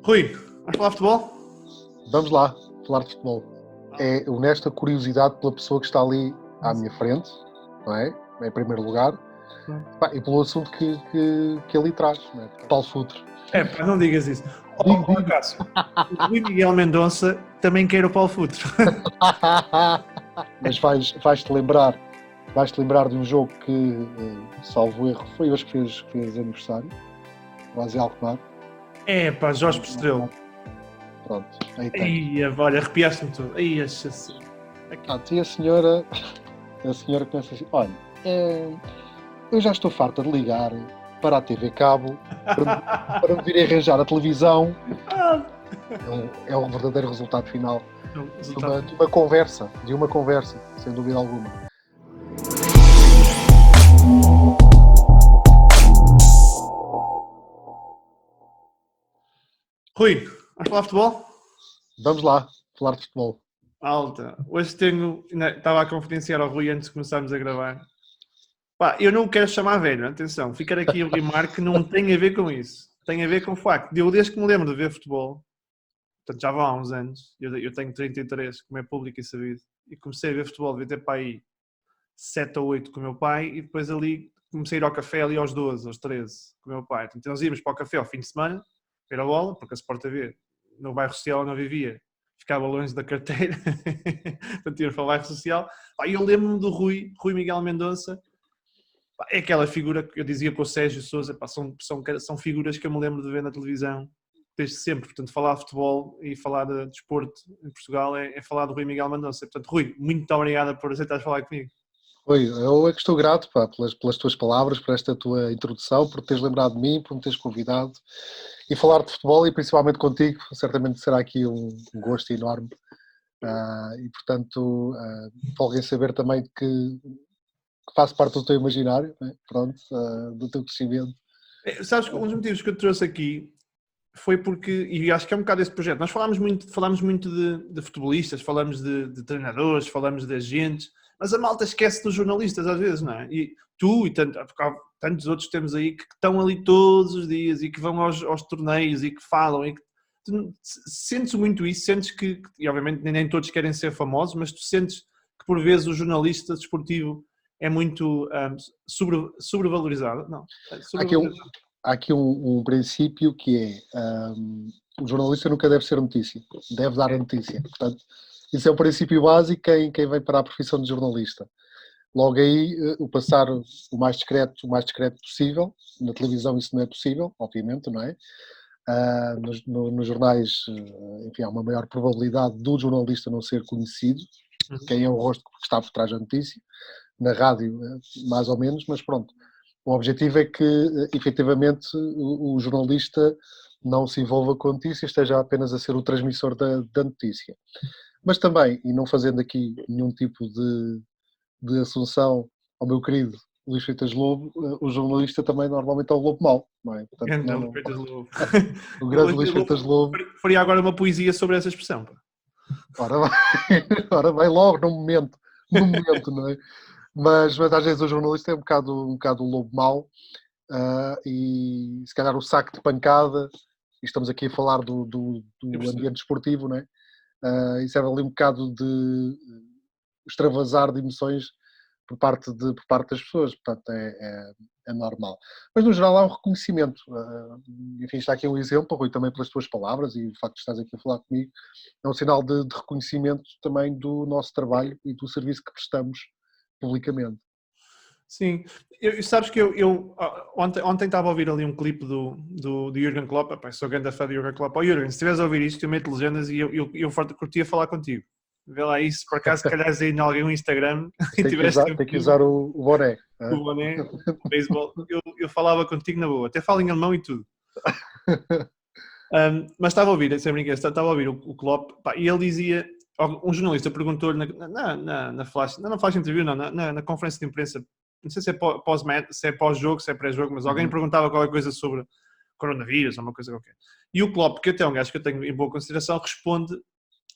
Rui, vamos falar de futebol? Vamos lá, falar de futebol. É honesta curiosidade pela pessoa que está ali à minha frente, não é? Em primeiro lugar. E pelo assunto que ali traz, não é? Paulo Futre. Pá, não digas isso. Digo. Cássio, o Rui Miguel Mendonça também quer o Paulo Futre. Mas vais-te lembrar de um jogo que, salvo erro, foi hoje que fez aniversário, o Azel Alkmaar. Pá, Jorge Pestrelo. Pronto, aí tem. Olha, arrepiaste-me tudo. E a senhora começa assim, olha, eu já estou farta de ligar para a TV Cabo para me vir arranjar a televisão. É o verdadeiro resultado final de uma conversa, sem dúvida alguma. Rui, vamos falar de futebol? Vamos lá, falar de futebol. Alta. Hoje estava a confidenciar ao Rui antes de começarmos a gravar. Pá, eu não o quero chamar velho, atenção. Ficar aqui o remarque que não tem a ver com isso. Tem a ver com o facto de eu, desde que me lembro de ver futebol, portanto já vão há uns anos, eu tenho 33, como é público e sabido, e comecei a ver futebol, devia ter para aí 7 ou 8 com o meu pai, e depois ali comecei a ir ao café ali aos 12, aos 13, com o meu pai. Então nós íamos para o café ao fim de semana, ver a bola, porque a Sport TV, no bairro social onde eu vivia, ficava longe da carteira, portanto íamos para o bairro social. E eu lembro-me do Rui Miguel Mendonça. É aquela figura que eu dizia com o Sérgio Sousa, são figuras que eu me lembro de ver na televisão desde sempre. Portanto, falar de futebol e falar de desporto em Portugal é falar do Rui Miguel Mendonça. Portanto, Rui, muito obrigado por aceitares falar comigo. Rui, eu é que estou grato, pá, pelas tuas palavras, por esta tua introdução, por teres lembrado de mim, por me teres convidado. E falar de futebol, e principalmente contigo, certamente será aqui um gosto enorme. E, portanto, folguem saber também que faço parte do teu imaginário, né? Pronto, do teu crescimento. Sabes que um dos motivos que eu te trouxe aqui foi porque, e acho que é um bocado esse projeto, nós falámos muito de futebolistas, falamos de treinadores, falamos de agentes, mas a malta esquece dos jornalistas às vezes, não é? E tu e tantos outros temos aí que estão ali todos os dias e que vão aos torneios e que falam e que tu sentes muito isso, sentes que, e obviamente nem todos querem ser famosos, mas tu sentes que por vezes o jornalista desportivo é muito sobrevalorizado. Não, sobrevalorizado. Há aqui um princípio que é o jornalista nunca deve ser notícia, deve dar a notícia. Portanto, isso é um princípio básico quem vem para a profissão de jornalista. Logo aí, o passar o mais discreto possível. Na televisão isso não é possível, obviamente, não é? Nos jornais, enfim, há uma maior probabilidade do jornalista não ser conhecido, quem é o rosto que está por trás da notícia. Na rádio, mais ou menos, mas pronto. O objetivo é que, efetivamente, o jornalista não se envolva com a notícia, esteja apenas a ser o transmissor da notícia. Mas também, e não fazendo aqui nenhum tipo de assunção ao meu querido Luís Freitas Lobo, o jornalista também normalmente é o lobo mau, não é? Portanto, Então, Freitas Lobo. O grande Luís Freitas Lobo. Faria agora uma poesia sobre essa expressão. Ora vai logo, no momento, não é? Mas às vezes o jornalista é um bocado o lobo mau, e se calhar o saco de pancada, e estamos aqui a falar do ambiente desportivo, não é? Isso é ali um bocado de extravasar de emoções por parte das pessoas, portanto é normal. Mas no geral há um reconhecimento, enfim, está aqui um exemplo, Rui, também pelas tuas palavras e o facto de estás aqui a falar comigo, é um sinal de reconhecimento também do nosso trabalho e do serviço que prestamos publicamente. Sim, sabes que eu ontem estava a ouvir ali um clipe do Jürgen Klopp. Sou grande fã de Jürgen Klopp. Jürgen, se estiveres a ouvir isto, eu meto legendas e eu curtia falar contigo. Vê lá isso, por acaso, se calhar aí em alguém no Instagram tem que usar o boné. O boné, o beisebol, eu falava contigo na boa, até falo em alemão e tudo. Mas estava a ouvir, sem brincadeira, estava a ouvir o Klopp, e ele dizia, um jornalista perguntou-lhe na flash interview, não, na conferência de imprensa, não sei se é pós-jogo, se é pré-jogo, mas alguém perguntava qualquer coisa sobre coronavírus ou uma coisa qualquer. E o Klopp, que até é um gajo que eu tenho em boa consideração, responde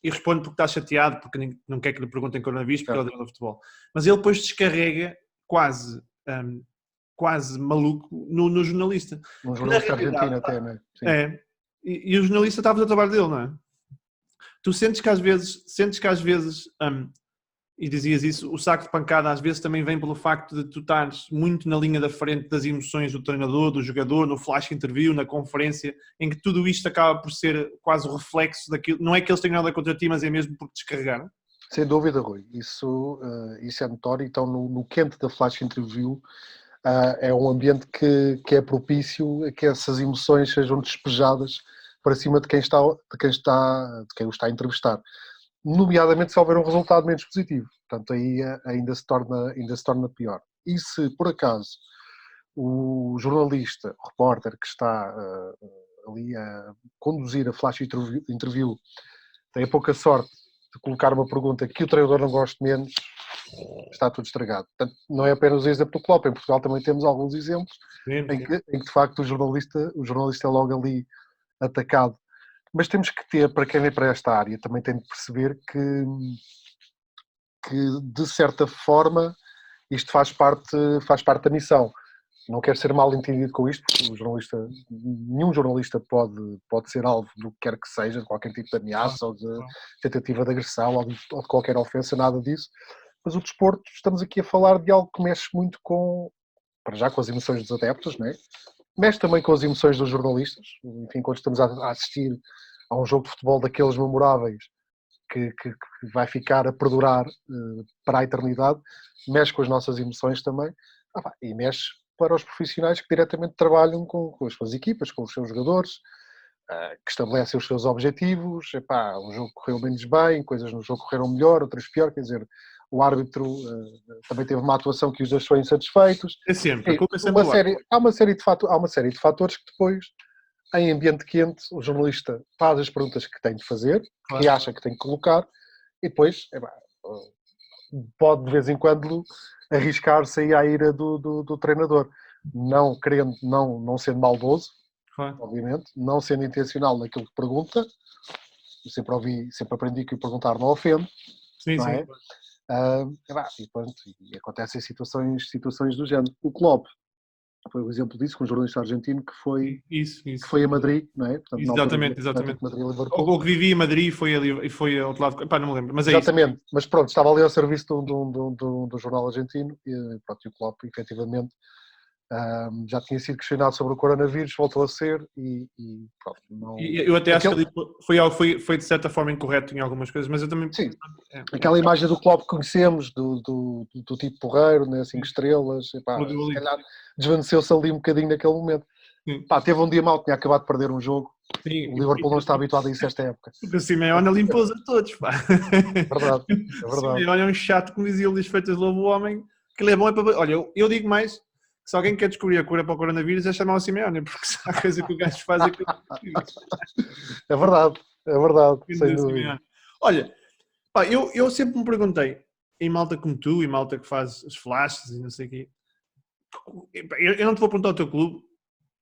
porque está chateado, porque não quer que lhe perguntem coronavírus, porque ele é do futebol. Mas ele depois descarrega quase maluco no jornalista. Um jornalista argentino até, não é? Sim. e o jornalista está a fazer o trabalho dele, não é? Tu sentes que às vezes, e dizias isso, o saco de pancada às vezes também vem pelo facto de tu estares muito na linha da frente das emoções do treinador, do jogador, no flash interview, na conferência, em que tudo isto acaba por ser quase o reflexo daquilo. Não é que eles tenham nada contra ti, mas é mesmo porque descarregaram. Sem dúvida, Rui. Isso é notório. Então, no quente da flash interview, é um ambiente que é propício a que essas emoções sejam despejadas para cima de quem o está a entrevistar. Nomeadamente se houver um resultado menos positivo. Portanto, aí ainda se torna pior. E se, por acaso, o jornalista, o repórter que está ali a conduzir a flash interview tem a pouca sorte de colocar uma pergunta que o treinador não goste menos, está tudo estragado. Portanto, não é apenas o exemplo do Klopp, em Portugal também temos alguns exemplos em que de facto o jornalista é logo ali atacado. Mas temos que ter, para quem vem para esta área, também tem de perceber que de certa forma isto faz parte da missão. Não quero ser mal entendido com isto, porque nenhum jornalista pode ser alvo do que quer que seja, de qualquer tipo de ameaça ou de tentativa de agressão ou de qualquer ofensa, nada disso. Mas o desporto, estamos aqui a falar de algo que mexe muito para já com as emoções dos adeptos, não é? Mexe também com as emoções dos jornalistas. Enfim, quando estamos a assistir a um jogo de futebol daqueles memoráveis que vai ficar a perdurar para a eternidade, mexe com as nossas emoções também, e mexe para os profissionais que diretamente trabalham com as suas equipas, com os seus jogadores, que estabelecem os seus objetivos. Um jogo correu menos bem, coisas no jogo correram melhor, outras pior, quer dizer, o árbitro também teve uma atuação que os deixou insatisfeitos. É sempre, a culpa é sempre há uma série de fatores que depois, em ambiente quente, o jornalista faz as perguntas que tem de fazer, que acha que tem que colocar, e depois pode de vez em quando arriscar-se aí à ira do treinador, não querendo, não sendo maldoso, obviamente, não sendo intencional naquilo que pergunta. Eu sempre aprendi que o perguntar não ofende, não é? E acontecem situações do género. O Klopp foi um exemplo disso, com um jornalista argentino que foi a Madrid, não é? Portanto, exatamente. Madrid, O que vivia em Madrid foi ali, foi ao outro lado, não me lembro, mas é exatamente, isso. Mas pronto, estava ali ao serviço do jornal argentino e o Klopp, efetivamente, já tinha sido questionado sobre o coronavírus, voltou a ser e pronto. Eu até acho que ali foi de certa forma incorreto em algumas coisas, mas eu também... Sim, aquela imagem do Klopp que conhecemos, do tipo porreiro, né, 5 estrelas, se calhar desvaneceu-se ali um bocadinho naquele momento. Teve um dia mau, tinha acabado de perder um jogo. Sim, o Liverpool não está habituado a isso esta época. Porque o Simeone limpou-os a todos, pá. É verdade. O Simeone é um chato, como dizia o Luís Freitas Lobo, o homem que ele é bom é para... Olha, eu digo mais, se alguém quer descobrir a cura para o coronavírus é chamar o Simeone, porque se há coisa que o gajo faz é que... É verdade, sem dúvida. Olha, pá, eu sempre me perguntei, em malta como tu, e malta que faz os flashes e não sei o quê, eu não te vou perguntar o teu clube,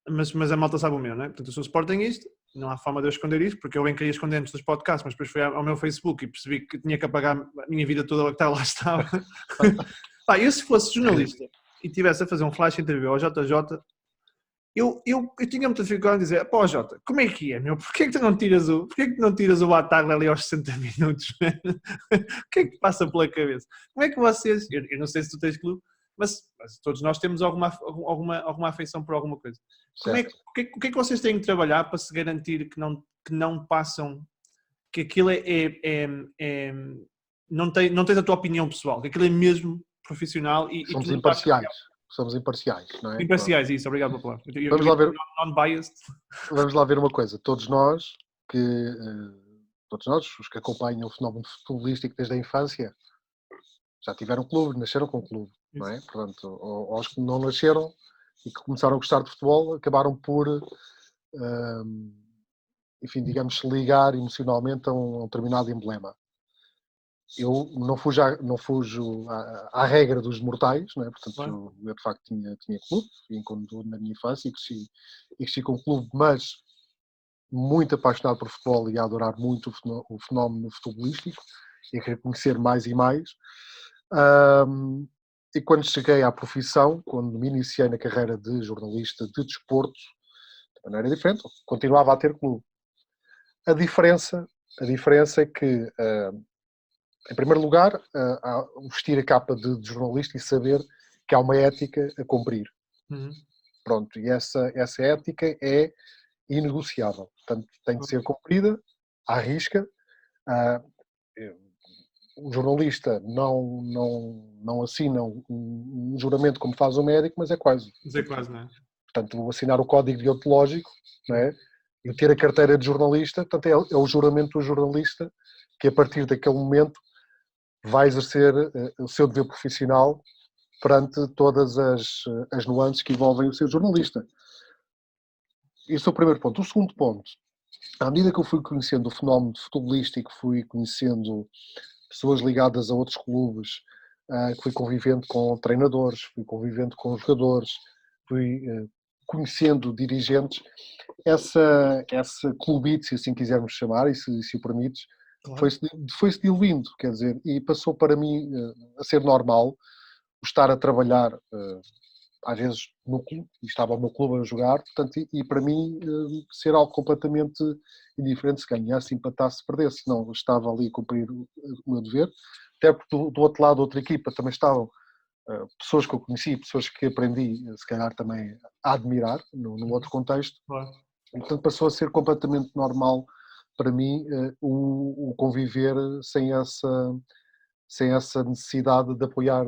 mas a malta sabe o meu, não é? Portanto, eu sou sportinguista, não há forma de eu esconder isto, porque eu bem queria esconder antes dos podcasts, mas depois fui ao meu Facebook e percebi que tinha que apagar a minha vida toda que lá estava. Eu se fosse jornalista e estivesse a fazer um flash interview ao JJ, eu tinha muita dificuldade em dizer, pô Jota, como é que é, meu? Porquê que tu não tiras o Bataglia ali aos 60 minutos? O que é que te passa pela cabeça? Como é que vocês, eu não sei se tu tens clube, mas todos nós temos alguma afeição por alguma coisa. O que é que vocês têm que trabalhar para se garantir que não passam, que aquilo não tens a tua opinião pessoal, que aquilo é mesmo profissional e somos imparciais. Somos imparciais, não é? Imparciais, isso, obrigado pela palavra. Vamos lá ver. Non-biased. Vamos lá ver uma coisa. Todos nós, os que acompanham o fenómeno futebolístico desde a infância, já tiveram clube, nasceram com clube, não é? Portanto, ou os que não nasceram e que começaram a gostar de futebol, acabaram por, enfim, digamos, se ligar emocionalmente a um determinado emblema. Eu não fujo à regra dos mortais, não é? Portanto, eu de facto tinha clube, quando na minha infância e cresci com clube, mas muito apaixonado por futebol e a adorar muito o fenómeno futebolístico e a querer conhecer mais e mais. E quando cheguei à profissão, quando me iniciei na carreira de jornalista de desporto, de maneira diferente, continuava a ter clube, A diferença é que, em primeiro lugar, há vestir a capa de jornalista e saber que há uma ética a cumprir. Uhum. Pronto, e essa ética é inegociável. Portanto, tem de ser cumprida à risca. Ah, o jornalista não assina um juramento como faz o médico, mas é quase. Mas é quase, não é? Portanto, vou assinar o código deontológico, não é? E ter a carteira de jornalista, portanto, é o juramento do jornalista que, a partir daquele momento, vai exercer o seu dever profissional perante todas as nuances que envolvem o ser jornalista. Esse é o primeiro ponto. O segundo ponto, à medida que eu fui conhecendo o fenómeno futebolístico, fui conhecendo pessoas ligadas a outros clubes, que fui convivendo com treinadores, fui convivendo com jogadores, fui conhecendo dirigentes, essa clubite, se assim quisermos chamar, e se o permites, Claro. foi-se diluindo, quer dizer, e passou para mim a ser normal o estar a trabalhar, às vezes no clube, e estava o meu clube a jogar, portanto, e para mim ser algo completamente indiferente se ganhasse, se empatasse, se perdesse. Não, eu estava ali a cumprir o meu dever, até porque do outro lado, outra equipa, também estavam pessoas que eu conheci, pessoas que aprendi, se calhar também a admirar, num outro contexto. Claro. E, portanto, passou a ser completamente normal para mim o conviver sem essa necessidade de apoiar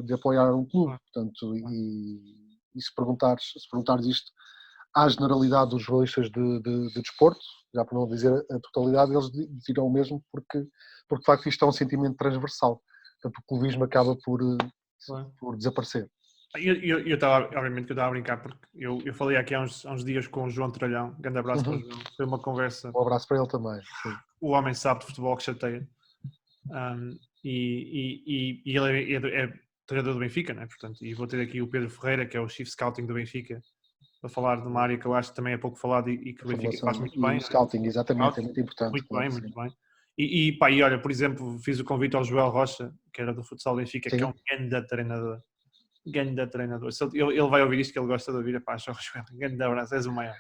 um clube. Claro. Portanto, e se perguntares isto à generalidade dos jornalistas de desporto, já por não dizer a totalidade, eles dirão o mesmo porque de facto isto é um sentimento transversal. Portanto, o clubismo acaba por desaparecer. Eu estava, obviamente que eu estava a brincar, porque eu falei aqui há uns dias com o João Tralhão, grande abraço para o João, foi uma conversa. Um abraço para ele também. Sim. O homem sabe de futebol que chateia. E ele é treinador do Benfica, né? Portanto, e vou ter aqui o Pedro Ferreira, que é o Chief Scouting do Benfica, para falar de uma área que eu acho que também é pouco falado e que o Benfica faz muito bem. O scouting, exatamente, é muito importante. Muito bem, muito bem. E olha, por exemplo, fiz o convite ao Joel Rocha, que era do futsal Benfica, que é um grande treinador. Grande treinador. Ele vai ouvir isto, que ele gosta de ouvir. Pá, Joel, grande abraço, és o maior.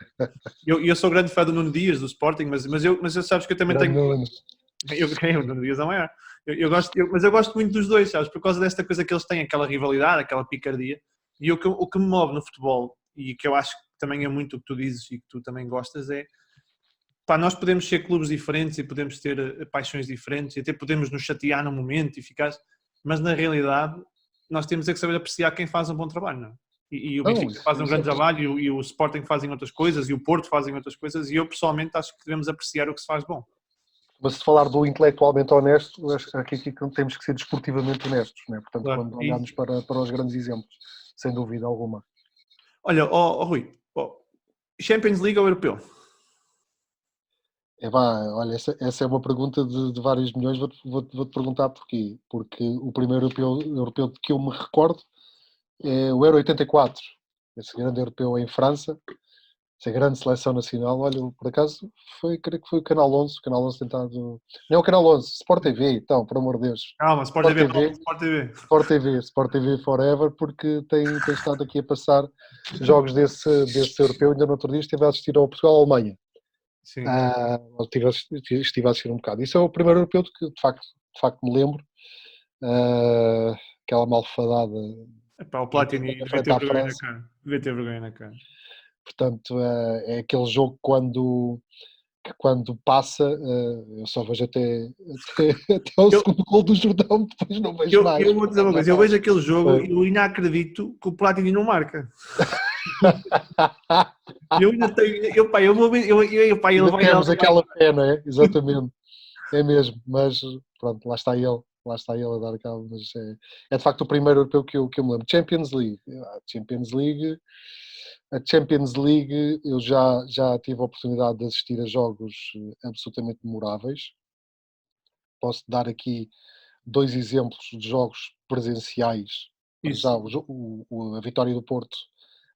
Eu sou grande fã do Nuno Dias, do Sporting, mas eu sabes que eu também tenho... O Nuno Dias é o maior. Mas eu gosto muito dos dois, sabes? Por causa desta coisa que eles têm, aquela rivalidade, aquela picardia. E o que me move no futebol, e que eu acho que também é muito o que tu dizes e que tu também gostas, é pá, nós podemos ser clubes diferentes e podemos ter paixões diferentes e até podemos nos chatear no momento e ficar... Mas na realidade, nós temos é que saber apreciar quem faz um bom trabalho, não é? E o Benfica faz um grande trabalho e o Sporting fazem outras coisas e o Porto fazem outras coisas e eu pessoalmente acho que devemos apreciar o que se faz bom. Mas se falar do intelectualmente honesto, aqui temos que ser desportivamente honestos, não é? Portanto, claro, quando olharmos para os grandes exemplos, sem dúvida alguma. Olha, Rui, Champions League ou Europeu? Olha, essa é uma pergunta de vários milhões, vou-te perguntar porquê. Porque o primeiro europeu de que eu me recordo é o Euro 84, esse grande europeu em França, essa grande seleção nacional. Olha, por acaso, creio que foi o Canal 11 tentado... Não é o Canal 11, Sport TV, então, por amor de Deus. Calma, Sport TV. Sport TV Forever, porque tem estado aqui a passar jogos desse europeu. Ainda no outro dia estive a assistir ao Portugal-Alemanha. Sim. Estive a assistir um bocado. Isso é o primeiro europeu que de facto me lembro. Aquela malfadada. O Platini devia ter vergonha na cara. Portanto, é aquele jogo que quando passa, eu só vejo até o segundo gol do Jordão, depois não vejo mais. Eu vou dizer uma coisa, eu vejo aquele jogo e eu ainda acredito que o Platini não marca. Eu ainda tenho, ele vai... Temos aquela fé, não é? Exatamente. É mesmo, mas pronto, lá está ele a dar cabo, mas é de facto o primeiro europeu que eu me lembro. Champions League, eu já tive a oportunidade de assistir a jogos absolutamente memoráveis. Posso dar aqui 2 exemplos de jogos presenciais. Já a vitória do Porto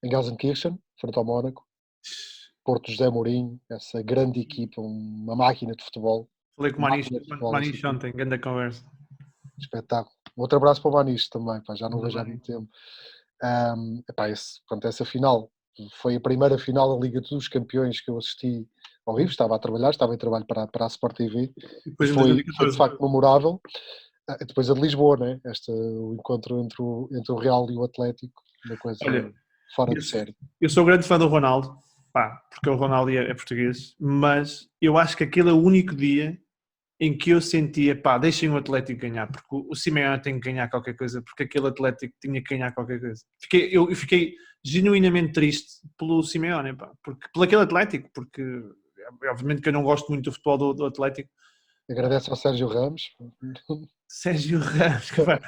em Gelsenkirchen, frente ao Mónaco. Porto José Mourinho, essa grande equipa, uma máquina de futebol. Falei com o Maniche ontem, grande conversa. Espetáculo. Outro abraço para o Maniche também, já não vejo há muito tempo. Essa final foi a primeira final da Liga dos Campeões que eu assisti ao vivo, estava a trabalhar, estava em trabalho para a Sport TV, E depois e em foi de 2014. facto memorável. Depois a de Lisboa, né? O encontro entre o Real e o Atlético, uma coisa Olha, fora eu, de série. eu sou grande fã do Ronaldo, pá, porque o Ronaldo é português, mas eu acho que aquele é o único dia em que eu sentia, pá, deixem o Atlético ganhar, porque o Simeone tem que ganhar qualquer coisa, porque aquele Atlético tinha que ganhar qualquer coisa. Eu fiquei genuinamente triste pelo Simeone, pá, pelo aquele Atlético, porque obviamente que eu não gosto muito do futebol do Atlético. Agradeço ao Sérgio Ramos. Sérgio Ramos, pá,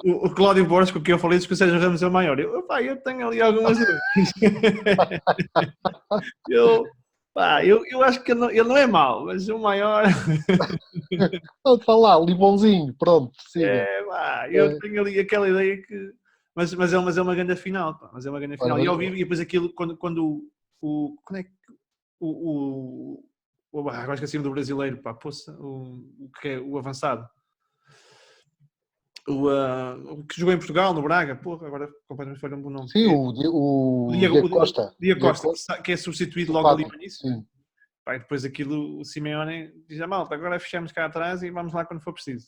o Cláudio Borges, com quem eu falei, diz que o Sérgio Ramos é o maior. Eu tenho ali algumas dúvidas. eu acho que ele não é mau, mas o maior. Está lá, limãozinho, pronto, siga. Eu tenho ali aquela ideia que. Mas é uma grande final, pá, mas é uma grande final. E ao vivo, e depois aquilo, quando quando é que. Agora esqueci-me do brasileiro, pá, poça, o que é o avançado. O que jogou em Portugal, no Braga, porra, agora completamente foi um bom nome. Sim, o Diego Costa. Diego Costa, que é substituído logo ali no início. Sim. Pá, e depois aquilo, o Simeone diz a malta, agora fechamos cá atrás e vamos lá quando for preciso.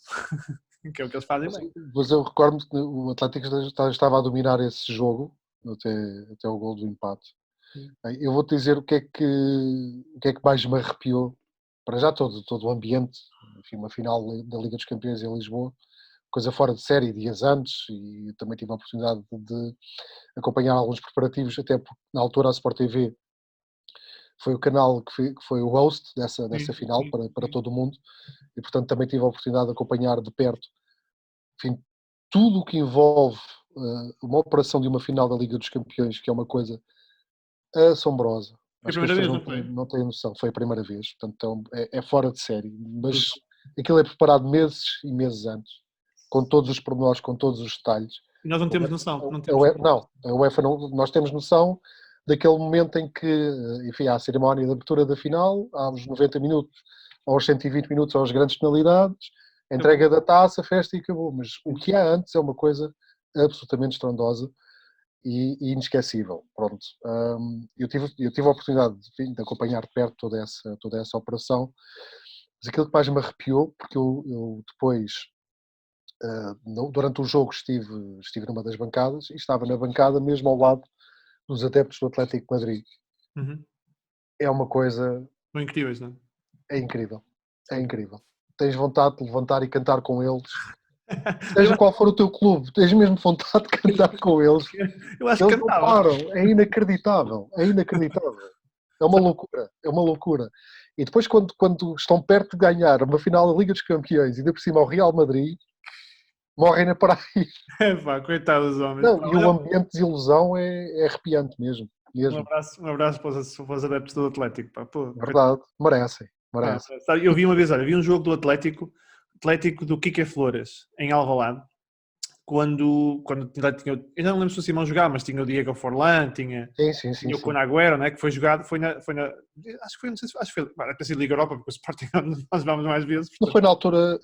Que é o que eles fazem bem. Mas eu recordo que o Atlético estava a dominar esse jogo, até o gol do empate. Bem, eu vou-te dizer o que é que mais me arrepiou. Para já todo o ambiente, enfim, uma final da Liga dos Campeões em Lisboa, coisa fora de série, dias antes, e também tive a oportunidade de acompanhar alguns preparativos, até porque na altura a Sport TV foi o canal que foi o host dessa final para todo o mundo, e portanto também tive a oportunidade de acompanhar de perto, enfim, tudo o que envolve uma operação de uma final da Liga dos Campeões, que é uma coisa assombrosa. Foi a Acho que as primeira pessoas vez, não têm noção, foi a primeira vez, portanto então, é fora de série, mas aquilo é preparado meses e meses antes, com todos os pormenores, com todos os detalhes. E nós não temos noção. A UEFA não, nós temos noção daquele momento em que, enfim, há a cerimónia de abertura da final, há os 90 minutos, aos 120 minutos, aos grandes penalidades, a entrega da taça, a festa e acabou. Mas o que há antes é uma coisa absolutamente estrondosa e inesquecível. Pronto. Eu tive a oportunidade de acompanhar de perto toda essa operação, mas aquilo que mais me arrepiou, porque eu depois, durante o jogo, estive numa das bancadas e estava na bancada mesmo ao lado dos adeptos do Atlético de Madrid. Uhum. É uma coisa... São incríveis, não é? É incrível. É incrível. Tens vontade de levantar e cantar com eles. Seja qual for o teu clube, tens mesmo vontade de cantar com eles. Eu acho Eles que não cantava. param. É inacreditável. É inacreditável. É uma loucura. É uma loucura. E depois, quando estão perto de ganhar uma final da Liga dos Campeões e ainda por cima ao Real Madrid, morrem na praia. Pá, coitado dos homens. Não, Pá, e o ambiente de ilusão é arrepiante mesmo. um abraço para os adeptos do Atlético. Pá. Pô, Verdade. Merecem. Sabe, eu vi uma vez, vi um jogo do Atlético do Quique Flores, em Alvalade, quando tinha, eu não lembro se o Simão jogava, mas tinha o Diego Forlán, tinha o Kun Agüero, né, que foi jogado, acho que foi, não sei se acho que foi, para ser Liga Europa, porque o Sporting nós vamos mais vezes. Não foi na altura,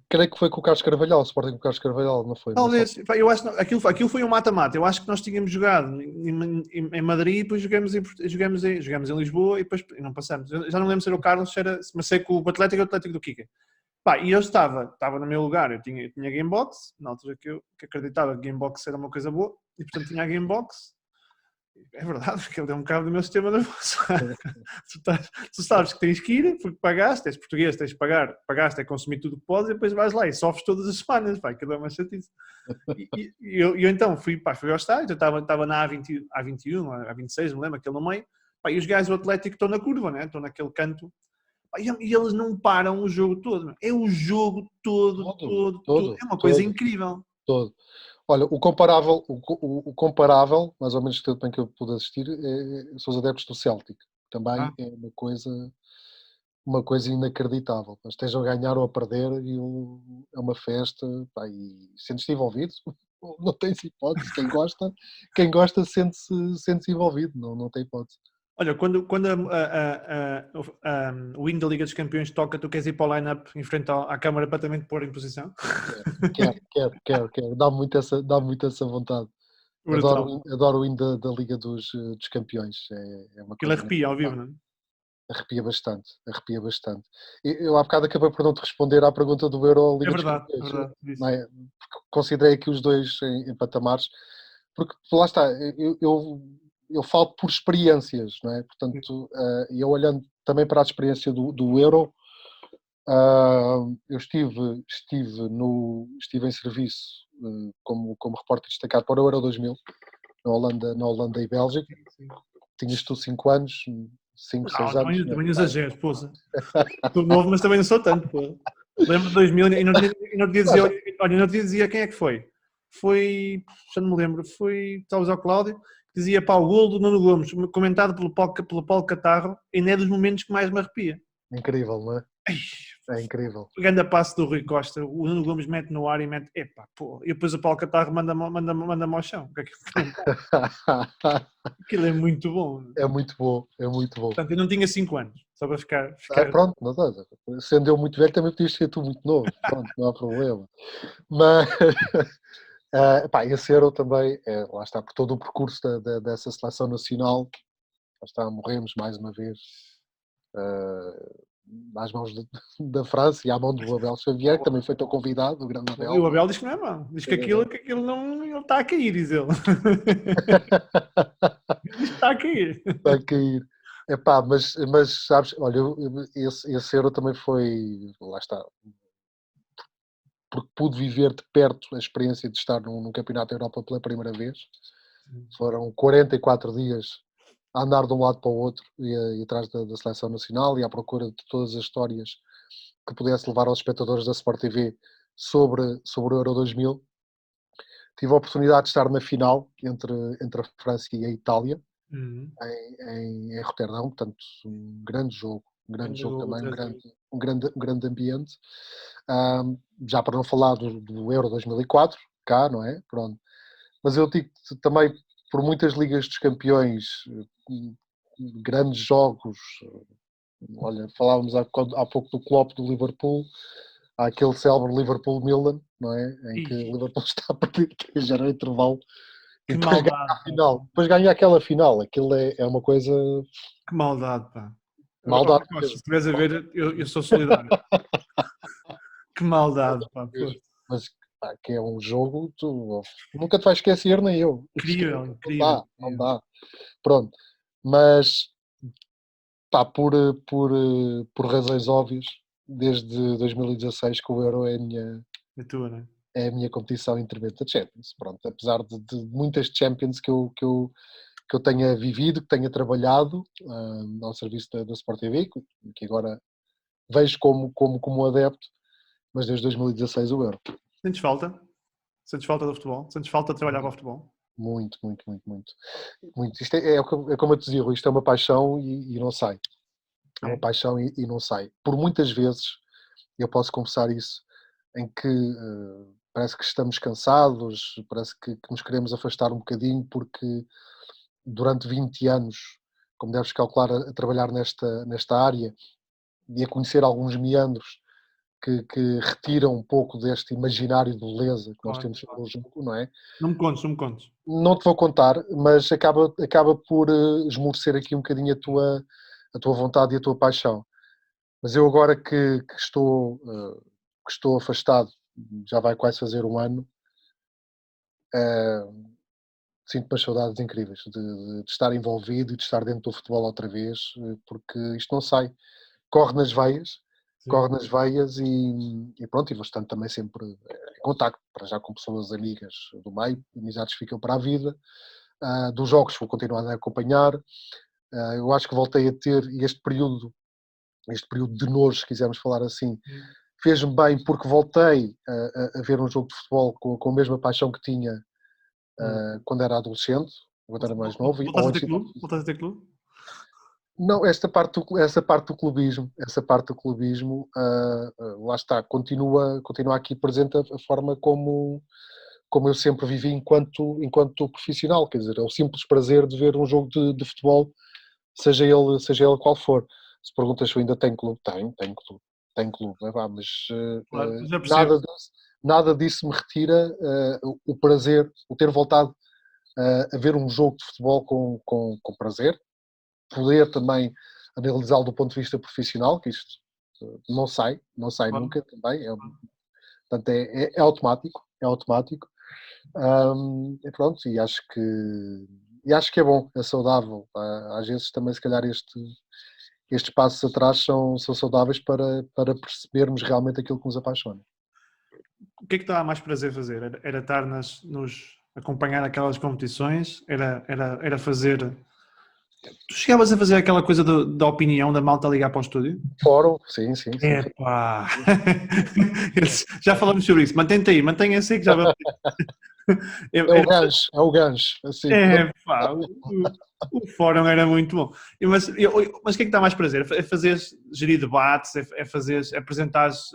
creio que foi com o Carlos Carvalhal, o Sporting com o Carlos Carvalhal, não foi? Talvez, eu acho que aquilo foi um mata-mata, eu acho que nós tínhamos jogado em Madrid, depois jogamos em Lisboa e depois não passamos. Eu já não lembro se era o Carlos, mas sei que o Atlético é o Atlético do Kika. Pá, e eu estava no meu lugar, eu tinha Gamebox, na altura que acreditava que Gamebox era uma coisa boa, e portanto tinha a Gamebox. É verdade, porque ele é um bocado do meu sistema nervoso. Tu sabes que tens que ir, porque pagaste, és português, tens que pagar, pagaste é consumir tudo que podes, e depois vais lá e sofres todas as semanas, pá, aquilo é uma chatice. E eu então fui ao estádio, eu estava na A21, A26, não me lembro, aquele no meio, pá, e os gajos do Atlético estão na curva, né? Estão naquele canto. E eles não param o jogo todo. É o jogo todo. É uma coisa incrível. Todo. Olha, o comparável, mais ou menos que bem que eu pude assistir, são os adeptos do Celtic. Também é uma coisa inacreditável. Estejam a ganhar ou a perder, é uma festa, pá, e sentes-te envolvido. Não tens hipótese. Quem gosta sente-se envolvido. Não tem hipótese. Olha, quando o hino da Liga dos Campeões toca, tu queres ir para o line-up em frente à câmara para também te pôr em posição? Quero. Dá-me muito essa vontade. Brutal. Adoro o hino da Liga dos Campeões. É uma Aquilo coisa arrepia ao vivo, não é? arrepia bastante, arrepia bastante. Eu há bocado acabei por não te responder à pergunta do Euro É Liga dos verdade, é Campeões, verdade. não Disse. é? Porque considerei aqui os dois em patamares, porque lá está, eu falo por experiências, não é? Portanto, eu olhando também para a experiência do Euro, eu estive em serviço como repórter destacado para o Euro 2000, na Holanda e Bélgica. Sim, sim. Tinhas tu 5 anos, 5 6 Não, anos, também, não é? também exagero, poça. Sou novo, mas também não sou tanto, pô. Lembro de 2000 e não te dizia, olha, não te dizia quem é que foi. Foi, já não me lembro, foi, talvez ao Cláudio, que dizia para o gol do Nuno Gomes, comentado pelo Paulo Catarro, ainda é dos momentos que mais me arrepia. Incrível, não é? Ai, É incrível. o grande passo do Rui Costa, o Nuno Gomes mete no ar e mete, epá, pô, e depois o Paulo Catarro manda-me ao chão. Aquilo é muito bom. É muito bom, é muito bom. Portanto, eu não tinha 5 anos, só para ficar. Pronto, não dá. Sendo eu muito velho, também podias ser tu muito novo. Pronto, não há problema. Mas, pá, esse Euro também, lá está, por todo o percurso dessa seleção nacional, lá está, morremos mais uma vez às mãos da França e à mão do Abel Xavier, que também foi teu convidado, o grande E o Abel. Abel diz que não é mau. Diz que aquilo não. Ele está a cair, diz ele. Diz que está a cair. Vai cair. Epá, mas sabes, olha, esse Euro também foi, lá está, porque pude viver de perto a experiência de estar num Campeonato da Europa pela primeira vez. Foram 44 dias a andar de um lado para o outro e atrás da seleção nacional e à procura de todas as histórias que pudesse levar aos espectadores da Sport TV sobre o Euro 2000. Tive a oportunidade de estar na final entre a França e a Itália, Uhum. em Roterdão, portanto, um grande Ainda jogo vou também, trazer. um grande ambiente. Já para não falar do Euro 2004, cá, não é? Pronto. Mas eu digo também, por muitas Ligas dos Campeões, grandes jogos, olha, falávamos há pouco do Klopp do Liverpool, há aquele célebre Liverpool-Milan, não é? Em que o Ih, Liverpool está a perder, que já era intervalo, e que depois ganha maldade, a pá. final. Depois ganha aquela final, aquilo é uma coisa Que maldade, pá. maldade Costa, se mesmo. estiveres a ver, eu sou solidário. Que maldade, pá. Pô. Mas pá, que é um jogo, tu nunca te vais esquecer, nem eu. Incrível, Não incrível, dá, não incrível. dá. Pronto. Mas pá, por razões óbvias, desde 2016 que o Euro É tua, né? é a minha competição intermitente da Champions. Pronto, apesar de muitas Champions que eu tenha vivido, que tenha trabalhado ao serviço da Sport TV, que agora vejo como adepto, mas desde 2016 o Euro. Sentes falta? Sentes falta do futebol? Sentes falta de trabalhar para o futebol? Muito, muito, muito, muito. Muito. Isto é como eu te dizia, Rui, isto é uma paixão e não sai. É uma É. paixão e não sai. Por muitas vezes, eu posso confessar isso, em que parece que estamos cansados, parece que nos queremos afastar um bocadinho, porque durante 20 anos, como deves calcular, a trabalhar nesta área e a conhecer alguns meandros que retiram um pouco deste imaginário de beleza que nós Claro, temos sobre claro. o jogo, não é? Não me contes, não me contes. Não te vou contar, mas acaba por esmorecer aqui um bocadinho a tua vontade e a tua paixão. Mas eu agora que estou afastado, já vai quase fazer um ano, sinto umas saudades incríveis de estar envolvido e de estar dentro do futebol outra vez, porque isto não sai. Corre nas veias, Sim. corre nas veias e pronto, e vou estando também sempre em contacto, para já com pessoas amigas do meio, amizades que ficam para a vida. Dos jogos vou continuar a acompanhar. Eu acho que voltei a ter este período de nojo, se quisermos falar assim, fez-me bem porque voltei a ver um jogo de futebol com a mesma paixão que tinha Hum. quando era adolescente, quando era mais novo, Voltaste ou a ter antes. clube? Voltaste a ter clube? Não, essa parte do clubismo, lá está, continua aqui presente a forma como eu sempre vivi enquanto profissional, quer dizer, é o simples prazer de ver um jogo de futebol, seja ele qual for. Se perguntas se eu ainda tenho clube, tenho clube, mas Claro, já percebo. nada disso me retira o prazer, o ter voltado a ver um jogo de futebol com prazer, poder também analisá-lo do ponto de vista profissional, que isto não sai nunca também, portanto é automático, e pronto, e acho que é bom, é saudável, às vezes também se calhar estes passos atrás são saudáveis para percebermos realmente aquilo que nos apaixona. O que é que dá mais prazer fazer? Era estar acompanhar aquelas competições? Era fazer... Tu chegavas a fazer aquela coisa da opinião da malta ligar para o estúdio? Fórum, sim. Epá! Já falamos sobre isso. Mantenha-se aí que já vamos... É o gancho. Assim. Epá, o fórum era muito bom. Mas o que é que dá mais prazer? É fazer gerir debates, é apresentares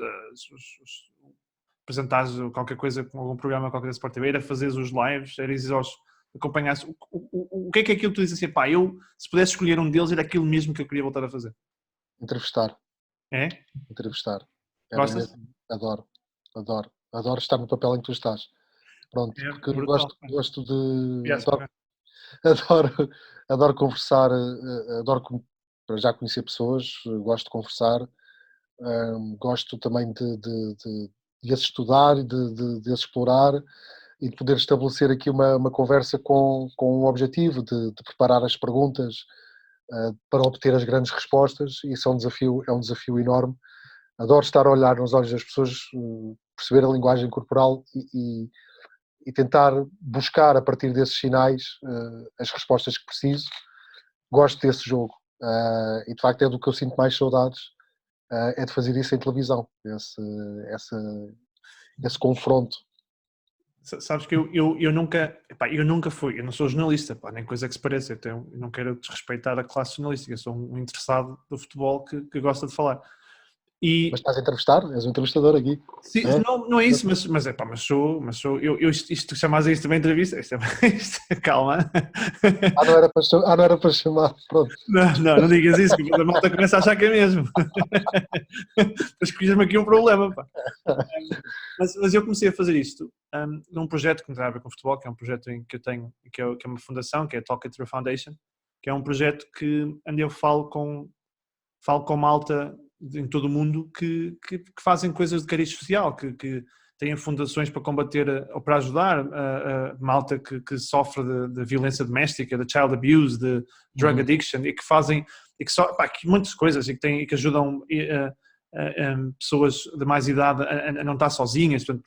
qualquer coisa com algum programa, qualquer da Sport TV, era fazer os lives, era ir acompanhar. O que é aquilo que tu dizes assim, pá, se pudesse escolher um deles, era aquilo mesmo que eu queria voltar a fazer? Entrevistar. É? Entrevistar. Gostas? Adoro estar no papel em que tu estás. Pronto, porque gosto de... Adoro conversar, adoro já conhecer pessoas, gosto de conversar, gosto também de as estudar, de as explorar e de poder estabelecer aqui uma conversa com um objetivo de preparar as perguntas para obter as grandes respostas. Isso é um desafio enorme. Adoro estar a olhar nos olhos das pessoas, perceber a linguagem corporal e tentar buscar a partir desses sinais as respostas que preciso. Gosto desse jogo e de facto é do que eu sinto mais saudades, é de fazer isso em televisão, esse confronto. Sabes que eu nunca fui, eu não sou jornalista, nem coisa que se pareça, eu não quero desrespeitar a classe jornalística, eu sou um interessado do futebol que gosta de falar. Mas estás a entrevistar? És um entrevistador aqui. Sim, não é isso, mas sou isto chamas a isto também entrevista? Calma. Não era para chamar, pronto. Não digas isso, que a malta começa a achar que é mesmo. Depois crias-me aqui um problema, pá. Mas eu comecei a fazer isto num projeto que não tem a ver com futebol, que é um projeto que eu tenho, que é uma fundação, que é a Talk It Through Foundation, que é um projeto onde eu falo com malta em todo o mundo que fazem coisas de cariz social, que têm fundações para combater ou para ajudar a malta que sofre de violência doméstica, de child abuse, de drug addiction, e que fazem que muitas coisas e que ajudam pessoas de mais idade a não estar sozinhas. Portanto,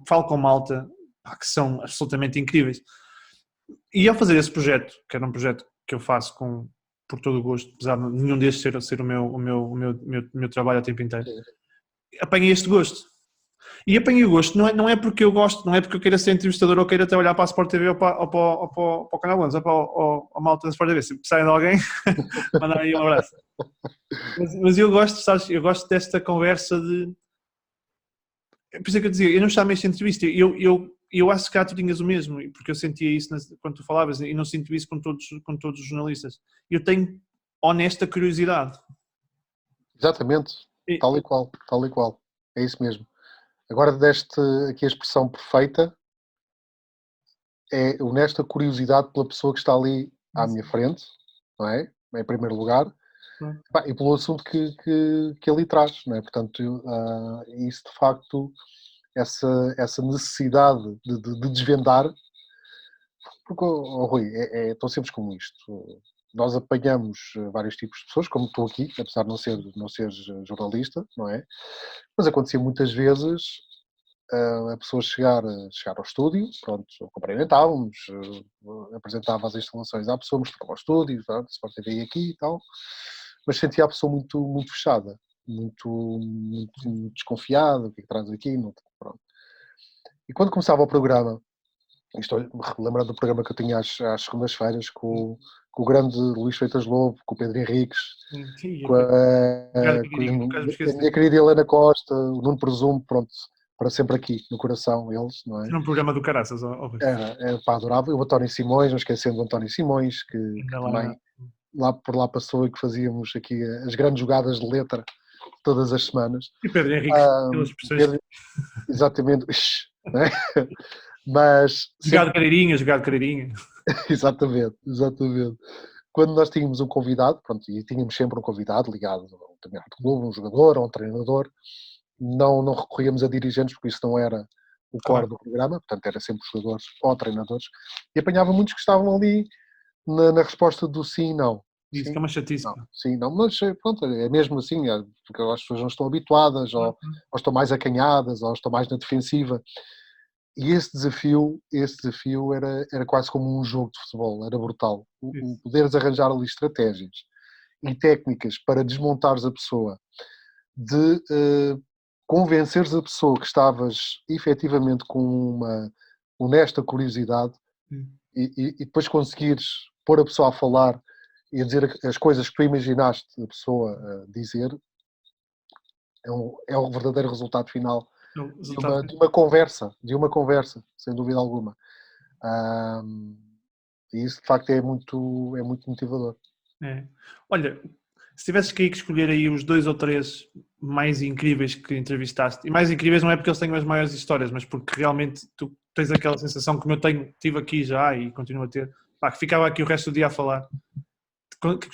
falo com malta que são absolutamente incríveis. E ao fazer esse projeto, que era um projeto que eu faço por todo o gosto, apesar de nenhum destes ser o meu trabalho o tempo inteiro, apanhei este gosto. E apanhei o gosto, não é porque eu gosto, não é porque eu queira ser entrevistador ou queira trabalhar para a Sport TV ou para o Canal 11, ou para a malta da Sport TV. Se precisarem de alguém, mandar aí um abraço. Mas eu gosto, sabes, eu gosto desta conversa de... Por isso é que eu dizia, eu não chamei esta entrevista, eu acho que cá tu tinhas o mesmo, porque eu sentia isso quando tu falavas, e não sinto isso com todos os jornalistas. Eu tenho honesta curiosidade. Exatamente, tal e qual, é isso mesmo. Agora deste aqui a expressão perfeita, é honesta curiosidade pela pessoa que está ali à minha frente, não é? Em primeiro lugar, e pelo assunto que ali traz, não é? Portanto, isso de facto, essa necessidade de desvendar, porque, Rui, é tão simples como isto. Nós apanhamos vários tipos de pessoas, como estou aqui, apesar de não ser jornalista, não é? Mas acontecia muitas vezes a pessoa chegar ao estúdio, pronto, cumprimentávamos, apresentava as instalações à pessoa, mostrava o estúdio, Sport TV aqui e tal, mas sentia a pessoa muito, muito fechada, muito desconfiada, o que é que traz aqui, não, pronto. E quando começava o programa, estou lembrando do programa que eu tinha às segundas-feiras com o grande Luís Freitas Lobo, com o Pedro Henriques, com a minha querida Helena Costa, o Nuno Presumo, pronto, para sempre aqui, no coração, eles, não é? Era um programa do caraças, adorava. O António Simões, não esquecendo do António Simões, que também por lá passou e que fazíamos aqui as grandes jogadas de letra todas as semanas. E Pedro Henrique, pelas expressões. Exatamente, não é? Mas Jogar de carreirinha. exatamente, exatamente. Quando nós tínhamos um convidado, pronto, e tínhamos sempre um convidado ligado a um determinado clube, um jogador ou um treinador, não recorríamos a dirigentes, porque isso não era o core do programa, portanto era sempre os jogadores ou treinadores, e apanhava muitos que estavam ali na resposta do sim e não. Isso Sim, que é uma chatice. não, sim, não, mas pronto, é mesmo assim, porque as pessoas não estão habituadas, ou estão mais acanhadas, ou estão mais na defensiva. E esse desafio era quase como um jogo de futebol, era brutal. O poderes arranjar ali estratégias e técnicas para desmontares a pessoa, de convenceres a pessoa que estavas efetivamente com uma honesta curiosidade e depois conseguires pôr a pessoa a falar e a dizer as coisas que tu imaginaste a pessoa dizer, é o verdadeiro resultado final de uma conversa, sem dúvida alguma. E isso de facto é muito motivador. É. Olha, se tivesses que escolher aí os 2 ou 3 mais incríveis que entrevistaste, e mais incríveis não é porque eles tenham as maiores histórias, mas porque realmente tu tens aquela sensação como tive aqui já e continuo a ter, pá, que ficava aqui o resto do dia a falar.